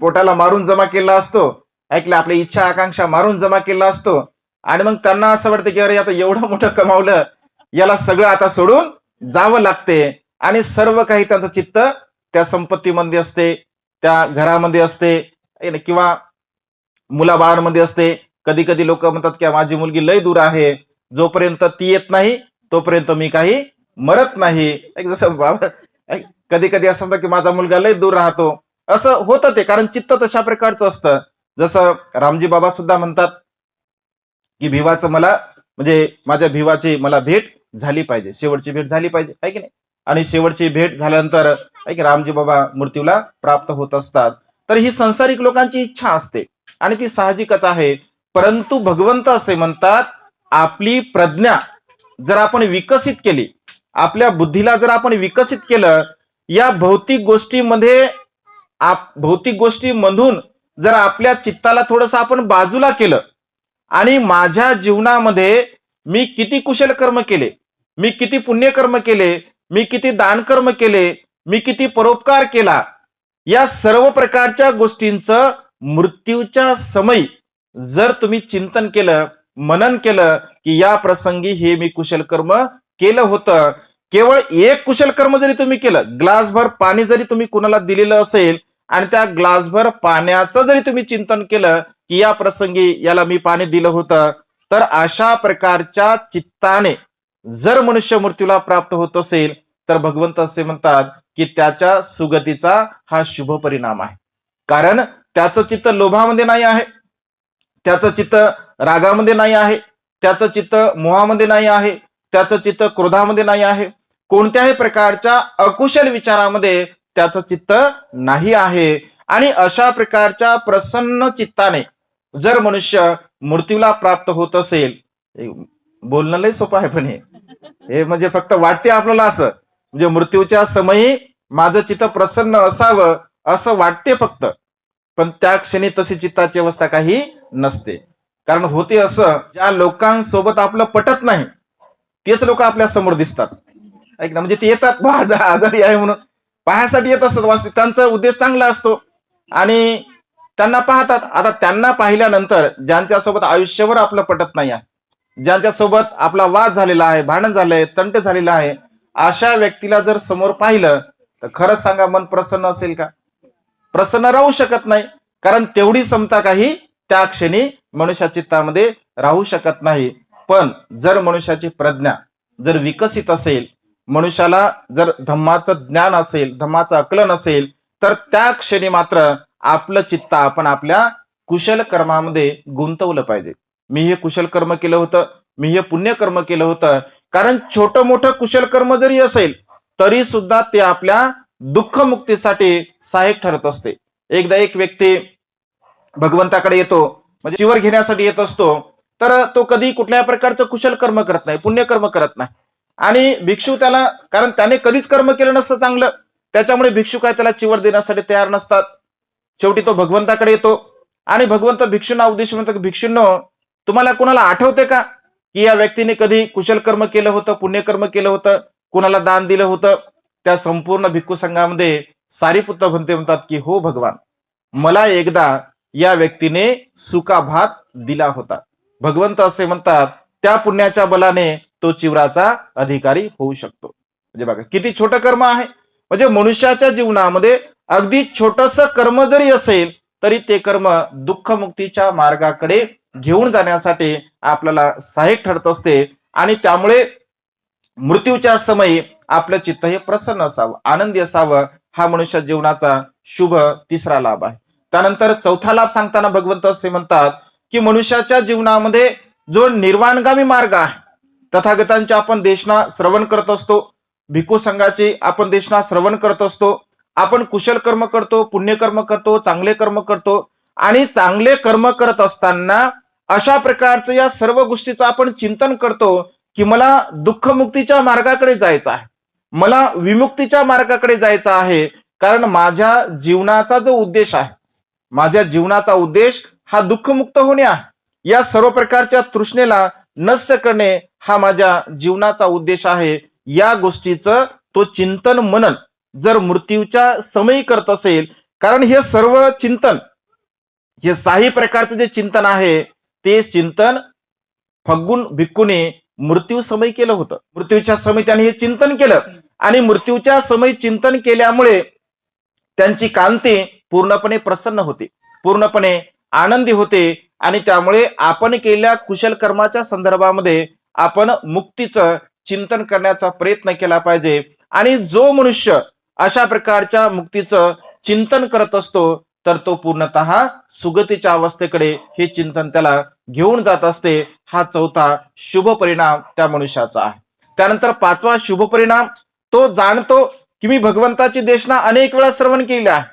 Speaker 1: पोटाला मारून जमा केला असतो, ऐकलं, आपल्या इच्छा आकांक्षा मारून जमा केला असतो. आणि मग त्यांना असं वाटतं की अरे आता एवढं मोठं कमावलं, याला सगळं आता सोडून जावं लागते. आणि सर्व काही त्यांचं चित्त त्या संपत्तीमध्ये असते, त्या घरामध्ये असते किंवा मुलाबाळांमध्ये असते. कधी कधी लोक म्हणतात की माझी मुलगी लय दूर आहे, जोपर्यंत ती येत नाही तोपर्यंत मी काही मरत नाही. जसं बाबा कधी कधी असं म्हणतात की माझा मुलगा लय दूर राहतो, असं होतं ते, कारण चित्त तशा प्रकारचं असतं. जसं रामजी बाबा सुद्धा म्हणतात की भिवाचं मला, म्हणजे माझ्या भिवाची मला भेट झाली पाहिजे, शेवटची भेट झाली पाहिजे, आहे की नाही. आणि शेवटची भेट झाल्यानंतर रामजी बाबा मृत्यूला प्राप्त होत असतात. तर ही संसारिक लोकांची इच्छा असते आणि ती साहजिकच आहे. परंतु भगवंत असे म्हणतात, आपली प्रज्ञा जर आपण विकसित केली, आपल्या बुद्धीला जर आपण विकसित केलं, या भौतिक गोष्टीमधून जर आपल्या चित्ताला थोडस आपण बाजूला केलं आणि माझ्या जीवनामध्ये मी किती कुशल कर्म केले, मी किती पुण्यकर्म केले, मी किती दानकर्म केले, मी किती परोपकार केला, या सर्व प्रकारच्या गोष्टींचं मृत्यूच्या समयी जर तुम्ही चिंतन केलं, मनन केलं की या प्रसंगी हे मी कुशल कर्म केलं होतं. केवळ एक कुशल कर्म जरी तुम्ही केलं, ग्लासभर पाणी जरी तुम्ही कुणाला दिलेलं असेल आणि त्या ग्लासभर पाण्याचं जरी तुम्ही चिंतन केलं की या प्रसंगी याला मी पाणी दिलं होतं, तर अशा प्रकारच्या चित्ताने जर मनुष्य मृत्यूला प्राप्त होत असेल तर भगवंत असे म्हणतात की त्याच्या सुगतीचा हा शुभ परिणाम आहे. कारण त्याचं चित्त लोभामध्ये नाही आहे, त्याचं चित्त रागामध्ये नाही आहे, त्याचं चित्त मोहामध्ये नाही आहे, त्याचं चित्त क्रोधामध्ये नाही आहे, कोणत्याही प्रकारच्या अकुशल विचारामध्ये त्याचं चित्त नाही आहे. आणि अशा प्रकारच्या प्रसन्न चित्ताने जर मनुष्य मृत्यूला प्राप्त होत असेल, बोलणं लय सोपं आहे, पण हे म्हणजे फक्त वाटते आपल्याला असं, म्हणजे मृत्यूच्या समयी माझं चित्त प्रसन्न असावं असं वाटते फक्त, पण त्या क्षणी तशी चित्ताची अवस्था काही नसते. कारण होते असं, ज्या लोकांसोबत आपलं पटत नाही तेच लोक आपल्या समोर दिसतात, ऐक ना. म्हणजे ते येतात आजारी आहे म्हणून पाहण्यासाठी येत असतात, वास्तविक त्यांचा उद्देश चांगला असतो आणि त्यांना पाहतात. आता त्यांना पाहिल्यानंतर ज्यांच्यासोबत आयुष्यभर आपलं पटत नाही आहे, ज्यांच्यासोबत आपला वाद झालेला आहे, भांडण झालंय, तंट झालेला आहे, अशा व्यक्तीला जर समोर पाहिलं तर खरंच सांगा, मन प्रसन्न असेल का? प्रसन्न राहू शकत नाही. कारण तेवढी समता काही त्या क्षणी मनुष्या चित्तामध्ये राहू शकत नाही. पण जर मनुष्याची प्रज्ञा जर विकसित असेल, मनुष्याला जर धम्माचं ज्ञान असेल, धम्माचं आकलन असेल, तर त्या क्षणी मात्र आपलं चित्त आपण आपल्या कुशल कर्मामध्ये गुंतवलं पाहिजे. मी हे कुशल कर्म केलं होतं, मी हे पुण्य कर्म केलं होतं. कारण छोटं मोठं कुशल कर्म जरी असेल तरी सुद्धा ते आपल्या दुःख मुक्तीसाठी सहाय्यक ठरत असते. एकदा एक व्यक्ती भगवंताकडे येतो, म्हणजे चिवर घेण्यासाठी येत असतो, तर तो कधी कुठल्या प्रकारचं कुशल कर्म करत नाही, पुण्यकर्म करत नाही. आणि भिक्षू त्याला, कारण त्याने कधीच कर्म केलं नसतं चांगलं, त्याच्यामुळे भिक्षू काय त्याला चिवर देण्यासाठी तयार नसतात. शेवटी तो भगवंताकडे येतो आणि भगवंत भिक्षूंना उद्देशून म्हणतो की भिक्षूंनो, तुम्हाला कोणाला आठवते का की या व्यक्तीने कधी कुशल कर्म केलं होतं, पुण्यकर्म केलं होतं, कुणाला दान दिलं होतं? त्या संपूर्ण भिक्खू संघामध्ये सारीपुत्र म्हणतात की हो भगवान, मला एकदा या व्यक्तीने सुका भात दिला होता. भगवंत असे म्हणतात त्या पुण्याच्या बलाने तो चिवराचा अधिकारी होऊ शकतो. म्हणजे बघा किती छोटं कर्म आहे. म्हणजे मनुष्याच्या जीवनामध्ये अगदी छोटस कर्म जरी असेल तरी ते कर्म दुःखमुक्तीच्या मार्गाकडे घेऊन जाण्यासाठी आपल्याला सहाय्यक ठरत असते. आणि त्यामुळे मृत्यूच्या समयी आपलं चित्त हे प्रसन्न असावं, आनंदी असावं, हा मनुष्य जीवनाचा शुभ तिसरा लाभ आहे. त्यानंतर चौथा लाभ सांगताना भगवंत असे म्हणतात की मनुष्याच्या जीवनामध्ये जो निर्वाणगामी मार्ग आहे, तथागतांचे आपण देशना श्रवण करत असतो, भिक्खू संघाचे आपण देशना श्रवण करत असतो, आपण कुशल कर्म करतो, पुण्यकर्म करतो, चांगले कर्म करतो. आणि चांगले कर्म करत असताना अशा प्रकारचं या सर्व गोष्टीचं आपण चिंतन करतो की मला दुःखमुक्तीच्या मार्गाकडे जायचं आहे, मला विमुक्तीच्या मार्गाकडे जायचं आहे. कारण माझ्या जीवनाचा जो उद्देश आहे, माझ्या जीवनाचा उद्देश हा दुःखमुक्त होणे आहे. या सर्व प्रकारच्या तृष्णेला नष्ट करणे हा माझ्या जीवनाचा उद्देश आहे. या गोष्टीचं तो चिंतन मनन जर मृत्यूच्या समयी करत असेल, कारण हे सर्व चिंतन, हे साही प्रकारचं जे चिंतन आहे ते चिंतन फग्गुन भिक्खूने मृत्यू समय केलं होतं. मृत्यूच्या समय त्याने हे चिंतन केलं आणि मृत्यूच्या समय चिंतन केल्यामुळे त्यांची कांती पूर्णपणे प्रसन्न होते, पूर्णपणे आनंदी होते. आणि त्यामुळे आपण केलेल्या कुशल कर्माच्या संदर्भामध्ये आपण मुक्तीचं चिंतन करण्याचा प्रयत्न केला पाहिजे. आणि जो मनुष्य अशा प्रकारच्या मुक्तीचं चिंतन करत असतो तर तो पूर्णतः सुगतीच्या अवस्थेकडे हे चिंतन त्याला घेऊन जात असते. हा चौथा शुभ परिणाम त्या मनुष्याचा आहे. त्यानंतर पाचवा शुभ परिणाम, तो जाणतो की मी भगवंताची देशना अनेक वेळा श्रवण केली आहे,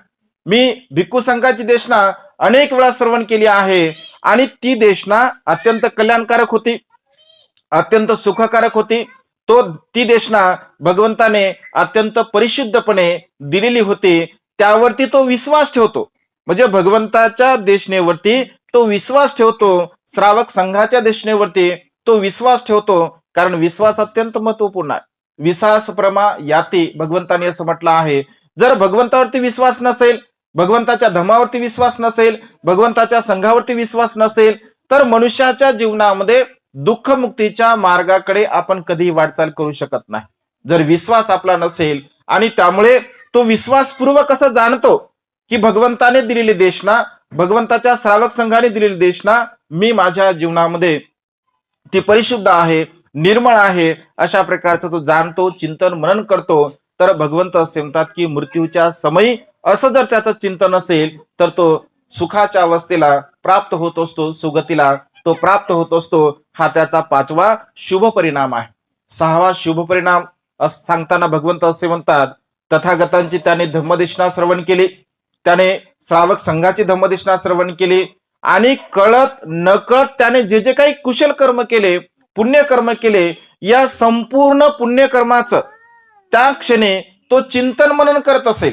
Speaker 1: मी भिक्खू संघाची देशना अनेक वेळा श्रवण केली आहे आणि ती देशना अत्यंत कल्याणकारक होती, अत्यंत सुखकारक होती. ती देशना भगवंताने अत्यंत परिशुद्धपणे दिलेली होती. त्यावरती तो विश्वास ठेवतो, म्हणजे भगवंताच्या देशनेवरती तो विश्वास ठेवतो, श्रावक संघाच्या देशनेवरती तो विश्वास ठेवतो. कारण विश्वास अत्यंत महत्वपूर्ण आहे. विश्वास प्रमा याती, भगवंताने असं म्हटलं आहे. जर भगवंतावरती विश्वास नसेल, भगवंताच्या धर्मावरती विश्वास नसेल, भगवंताच्या संघावरती विश्वास नसेल, तर मनुष्याच्या जीवनामध्ये दुःखमुक्तीच्या मार्गाकडे आपण कधीही वाटचाल करू शकत नाही, जर विश्वास आपला नसेल. आणि त्यामुळे तो विश्वासपूर्वक असं जाणतो की भगवंताने दिलेली देशना, भगवंताच्या श्रावक संघाने दिलेली देशना मी माझ्या जीवनामध्ये ती परिशुद्ध आहे निर्मळ आहे, अशा प्रकारचं तो जाणतो, चिंतन मनन करतो, तर भगवंत असे म्हणतात की मृत्यूच्या समयी असं जर त्याचं चिंतन असेल तर तो सुखाच्या अवस्थेला प्राप्त होत असतो, सुगतीला तो प्राप्त होत असतो. हा त्याचा 5वा शुभ परिणाम आहे. 6वा शुभ परिणाम सांगताना भगवंत असे म्हणतात, तथागतांची त्याने धम्मदेशना श्रवण केली, त्याने श्रावक संघाची धम्मदेशना श्रवण केली आणि कळत नकळत त्याने जे जे काही कुशल कर्म केले, पुण्यकर्म केले, या संपूर्ण पुण्यकर्माचं त्या क्षणी तो चिंतन मनन करत असेल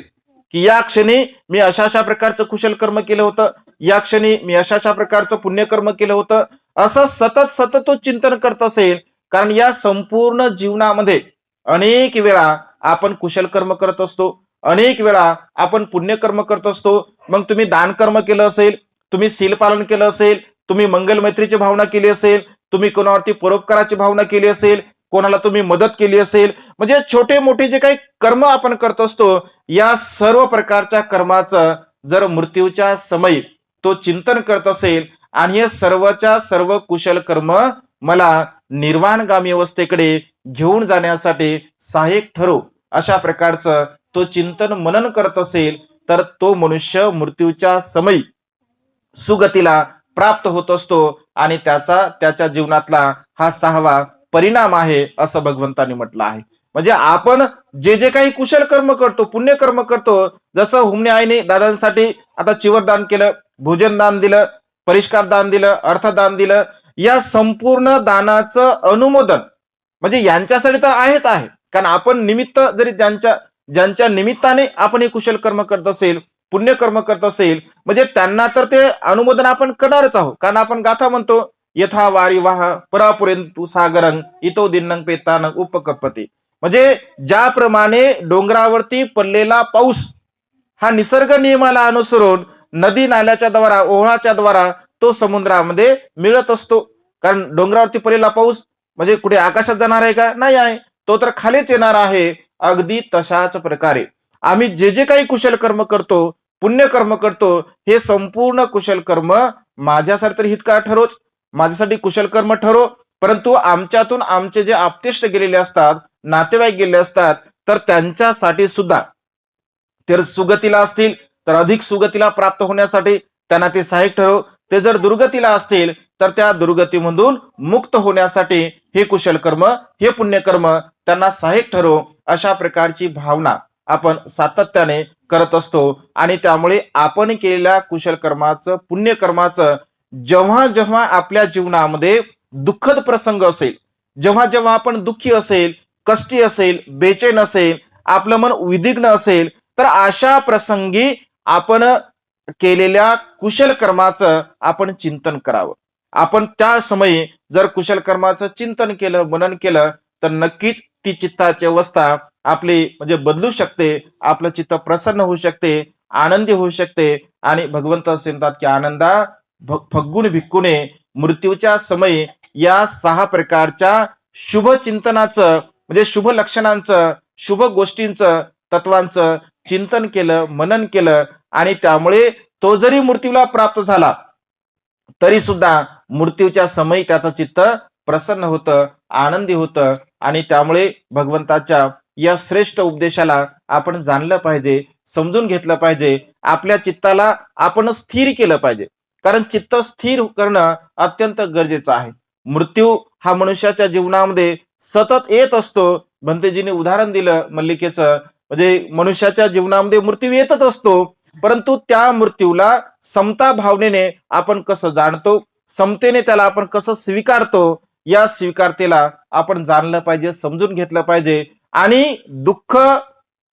Speaker 1: की या क्षणी मी अशा अशा प्रकारचं कुशल कर्म केलं होतं, या क्षणी मी अशा अशा प्रकारचं पुण्यकर्म केलं होतं, असं सतत सतत तो चिंतन करत असेल. कारण या संपूर्ण जीवनामध्ये अनेक वेळा आपण कुशल कर्म करत असतो, अनेक वेळा आपण पुण्यकर्म करत असतो. मग तुम्ही दानकर्म केलं असेल, तुम्ही शीलपालन केलं असेल, तुम्ही मंगल मैत्रीची भावना केली असेल, तुम्ही कोणावरती परोपकाराची भावना केली असेल, कोणाला तुम्ही मदत केली असेल, म्हणजे छोटे मोठे जे काही कर्म आपण करत असतो, या सर्व प्रकारच्या कर्माचं जर मृत्यूच्या समयी तो चिंतन करत असेल आणि हे सर्वच्या सर्व कुशल कर्म मला निर्वाणगामी अवस्थेकडे घेऊन जाण्यासाठी सहाय्यक ठरो, अशा प्रकारचं तो चिंतन मनन करत असेल, तर तो मनुष्य मृत्यूच्या समयी सुगतीला प्राप्त होत असतो आणि त्याच्या जीवनातला हा 6वा परिणाम आहे, असं भगवंतांनी म्हटलं आहे. म्हणजे आपण जे जे काही कुशल कर्म करतो, पुण्यकर्म करतो, जसं हुमणे आईने दादांसाठी आता चिवर दान केलं, भोजन दान दिलं, परिष्कार दान दिलं, अर्थदान दिलं, या संपूर्ण दानाचं अनुमोदन म्हणजे यांच्यासाठी तर आहेच आहे. कारण आपण निमित्त जरी ज्यांच्या निमित्ताने आपण हे कुशल कर्म करत असेल, पुण्यकर्म करत असेल, म्हणजे त्यांना तर ते अनुमोदन आपण करणारच आहोत. कारण आपण गाथा म्हणतो, यथा वारी वाह परापुरेंतु सागरंग इतो दिन्नंग पेतान उपकपती. म्हणजे ज्याप्रमाणे डोंगरावरती पडलेला पाऊस हा निसर्ग नियमाला अनुसरून नदी नाल्याच्या द्वारा, ओहळाच्या द्वारा तो समुद्रामध्ये मिळत असतो. कारण डोंगरावरती पडलेला पाऊस म्हणजे कुठे आकाशात जाणार आहे का? नाही आहे, तो तर खालीच येणार आहे. अगदी तशाच प्रकारे आम्ही जे जे काही कुशल कर्म करतो, पुण्यकर्म करतो, हे संपूर्ण कुशल कर्म माझ्यासाठी तर हितकार ठरोच, माझ्यासाठी कुशल कर्म ठरो, परंतु आमच्यातून आमचे जे आप्तेष्ट गेलेले असतात, नातेवाईक गेलेले असतात, तर त्यांच्यासाठी सुद्धा तर सुगतीला असतील तर अधिक सुगतीला प्राप्त होण्यासाठी त्यांना ते सहाय्यक ठरो, ते जर दुर्गतीला असतील तर त्या दुर्गतीमधून मुक्त होण्यासाठी हे कुशल कर्म, हे पुण्यकर्म त्यांना सहाय्यक ठरो, अशा प्रकारची भावना आपण सातत्याने करत असतो. आणि त्यामुळे आपण केलेल्या कुशल कर्माचं, पुण्यकर्माचं जेव्हा जेव्हा आपल्या जीवनामध्ये दुःखद प्रसंग असेल, जेव्हा जेव्हा आपण दुःखी असेल, कष्टी असेल, बेचैन असेल, आपलं मन उद्विग्न असेल, तर अशा प्रसंगी आपण केलेल्या कुशल कर्माचं आपण चिंतन करावं. आपण त्या समयी जर कुशल कर्माचं चिंतन केलं, मनन केलं, तर नक्कीच ती चित्ताची अवस्था आपली म्हणजे बदलू शकते, आपलं चित्त प्रसन्न होऊ शकते, आनंदी होऊ शकते. आणि भगवंत असे म्हणतात की आनंदा फग्गुन भिक्कुने, मृत्यूच्या समयी या 6 प्रकारच्या शुभ चिंतनाचं म्हणजे शुभ लक्षणांचं, शुभ गोष्टींचं, तत्वांचं चिंतन केलं, मनन केलं, आणि त्यामुळे तो जरी मृत्यूला प्राप्त झाला तरी सुद्धा मृत्यूच्या समयी त्याचं चित्त प्रसन्न होतं, आनंदी होतं. आणि त्यामुळे भगवंताच्या या श्रेष्ठ उपदेशाला आपण जाणलं पाहिजे, समजून घेतलं पाहिजे, आपल्या चित्ताला आपण स्थिर केलं पाहिजे. कारण चित्त स्थिर करणं अत्यंत गरजेचं आहे. मृत्यू हा मनुष्याच्या जीवनामध्ये सतत येत असतो. भंतेजीने उदाहरण दिलं मल्लिकेचं, म्हणजे मनुष्याच्या जीवनामध्ये मृत्यू येतच असतो, परंतु त्या मृत्यूला समता भावनेने आपण कसं जाणतो, समतेने त्याला आपण कसं स्वीकारतो, या स्वीकारतेला आपण जाणलं पाहिजे, समजून घेतलं पाहिजे. आणि दुःख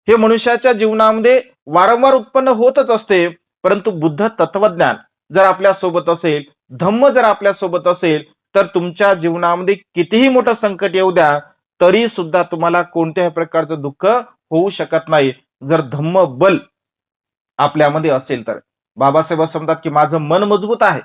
Speaker 1: हे मनुष्याच्या जीवनामध्ये वारंवार उत्पन्न होतच असते, परंतु बुद्ध तत्वज्ञान जर आपल्या सोबत असेल, धम्म जर आपल्या सोबत असेल, तर तुमच्या जीवनामध्ये कितीही मोठं संकट येऊ द्या तरी सुद्धा तुम्हाला कोणत्याही प्रकारचं दुःख होऊ शकत नाही, जर धम्म बल आपल्यामध्ये असेल तर. बाबासाहेब असं म्हणतात की माझं मन मजबूत आहे,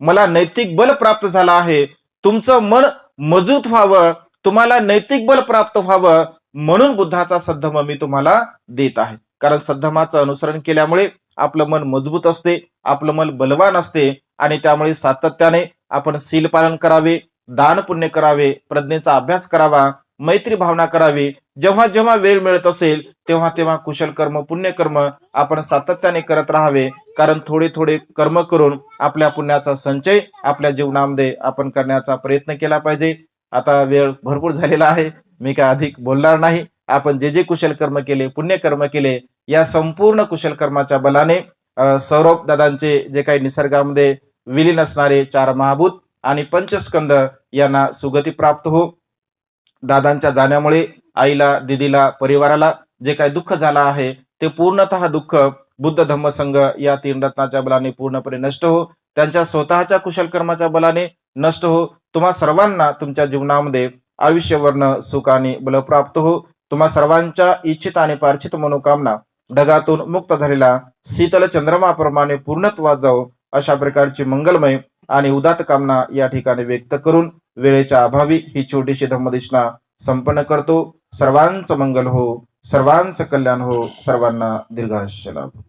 Speaker 1: मला नैतिक बल प्राप्त झालं आहे. तुमचं मन मजबूत व्हावं, तुम्हाला नैतिक बल प्राप्त व्हावं, म्हणून बुद्धाचा सद्धम मी तुम्हाला देत आहे. कारण सद्धमाचं अनुसरण केल्यामुळे आपलं मन मजबूत असते, आपलं मन बलवान असते. आणि त्यामुळे सातत्याने आपण शील पालन करावे, दान पुण्य करावे, प्रज्ञेचा अभ्यास करावा, मैत्री भावना करावी. जेव्हा जेव्हा वेळ मिळत असेल तेव्हा तेव्हा कुशल कर्म, पुण्य कर्म आपण सातत्याने करत राहावे. कारण थोडे थोडे कर्म करून आपल्या पुण्याचा संचय आपल्या जीवनामध्ये आपण करण्याचा प्रयत्न केला पाहिजे. आता वेळ भरपूर झालेला आहे, मी काय अधिक बोलणार नाही. आपण जे जे कुशल कर्म केले, पुण्य कर्म केले, या संपूर्ण कुशल कर्माच्या बलाने सौरभ दादांचे जे काही निसर्गामध्ये विलीन असणारे 4 महाभूत आणि पंचस्कंद यांना सुगती प्राप्त हो. दादांच्या जाण्यामुळे आईला, दिदीला, परिवाराला जे काही दुःख झालं आहे ते पूर्णतः दुःख बुद्ध धम्म संघ या 3 रत्नाच्या बलाने पूर्णपणे नष्ट हो. त्यांच्या स्वतःच्या कुशल कर्माच्या बलाने नष्ट हो. तुम्हा सर्वांना तुमच्या जीवनामध्ये आयुष्यवर्ण सुख आणि बल प्राप्त हो. तुम्हा सर्वांच्या इच्छित आणि पार्थित मनोकामना ढगातून मुक्त झालेला शीतल चंद्रमाप्रमाणे पूर्णत्वात जाओ, अशा प्रकारची मंगलमय आणि उदात्त कामना या ठिकाणी व्यक्त करून वेळेच्या अभावी ही छोटीशी धम्मदेशना संपन्न करतो. सर्वांचं मंगल हो, सर्वांचं कल्याण हो, सर्वांना दीर्घायुष्य लाभो.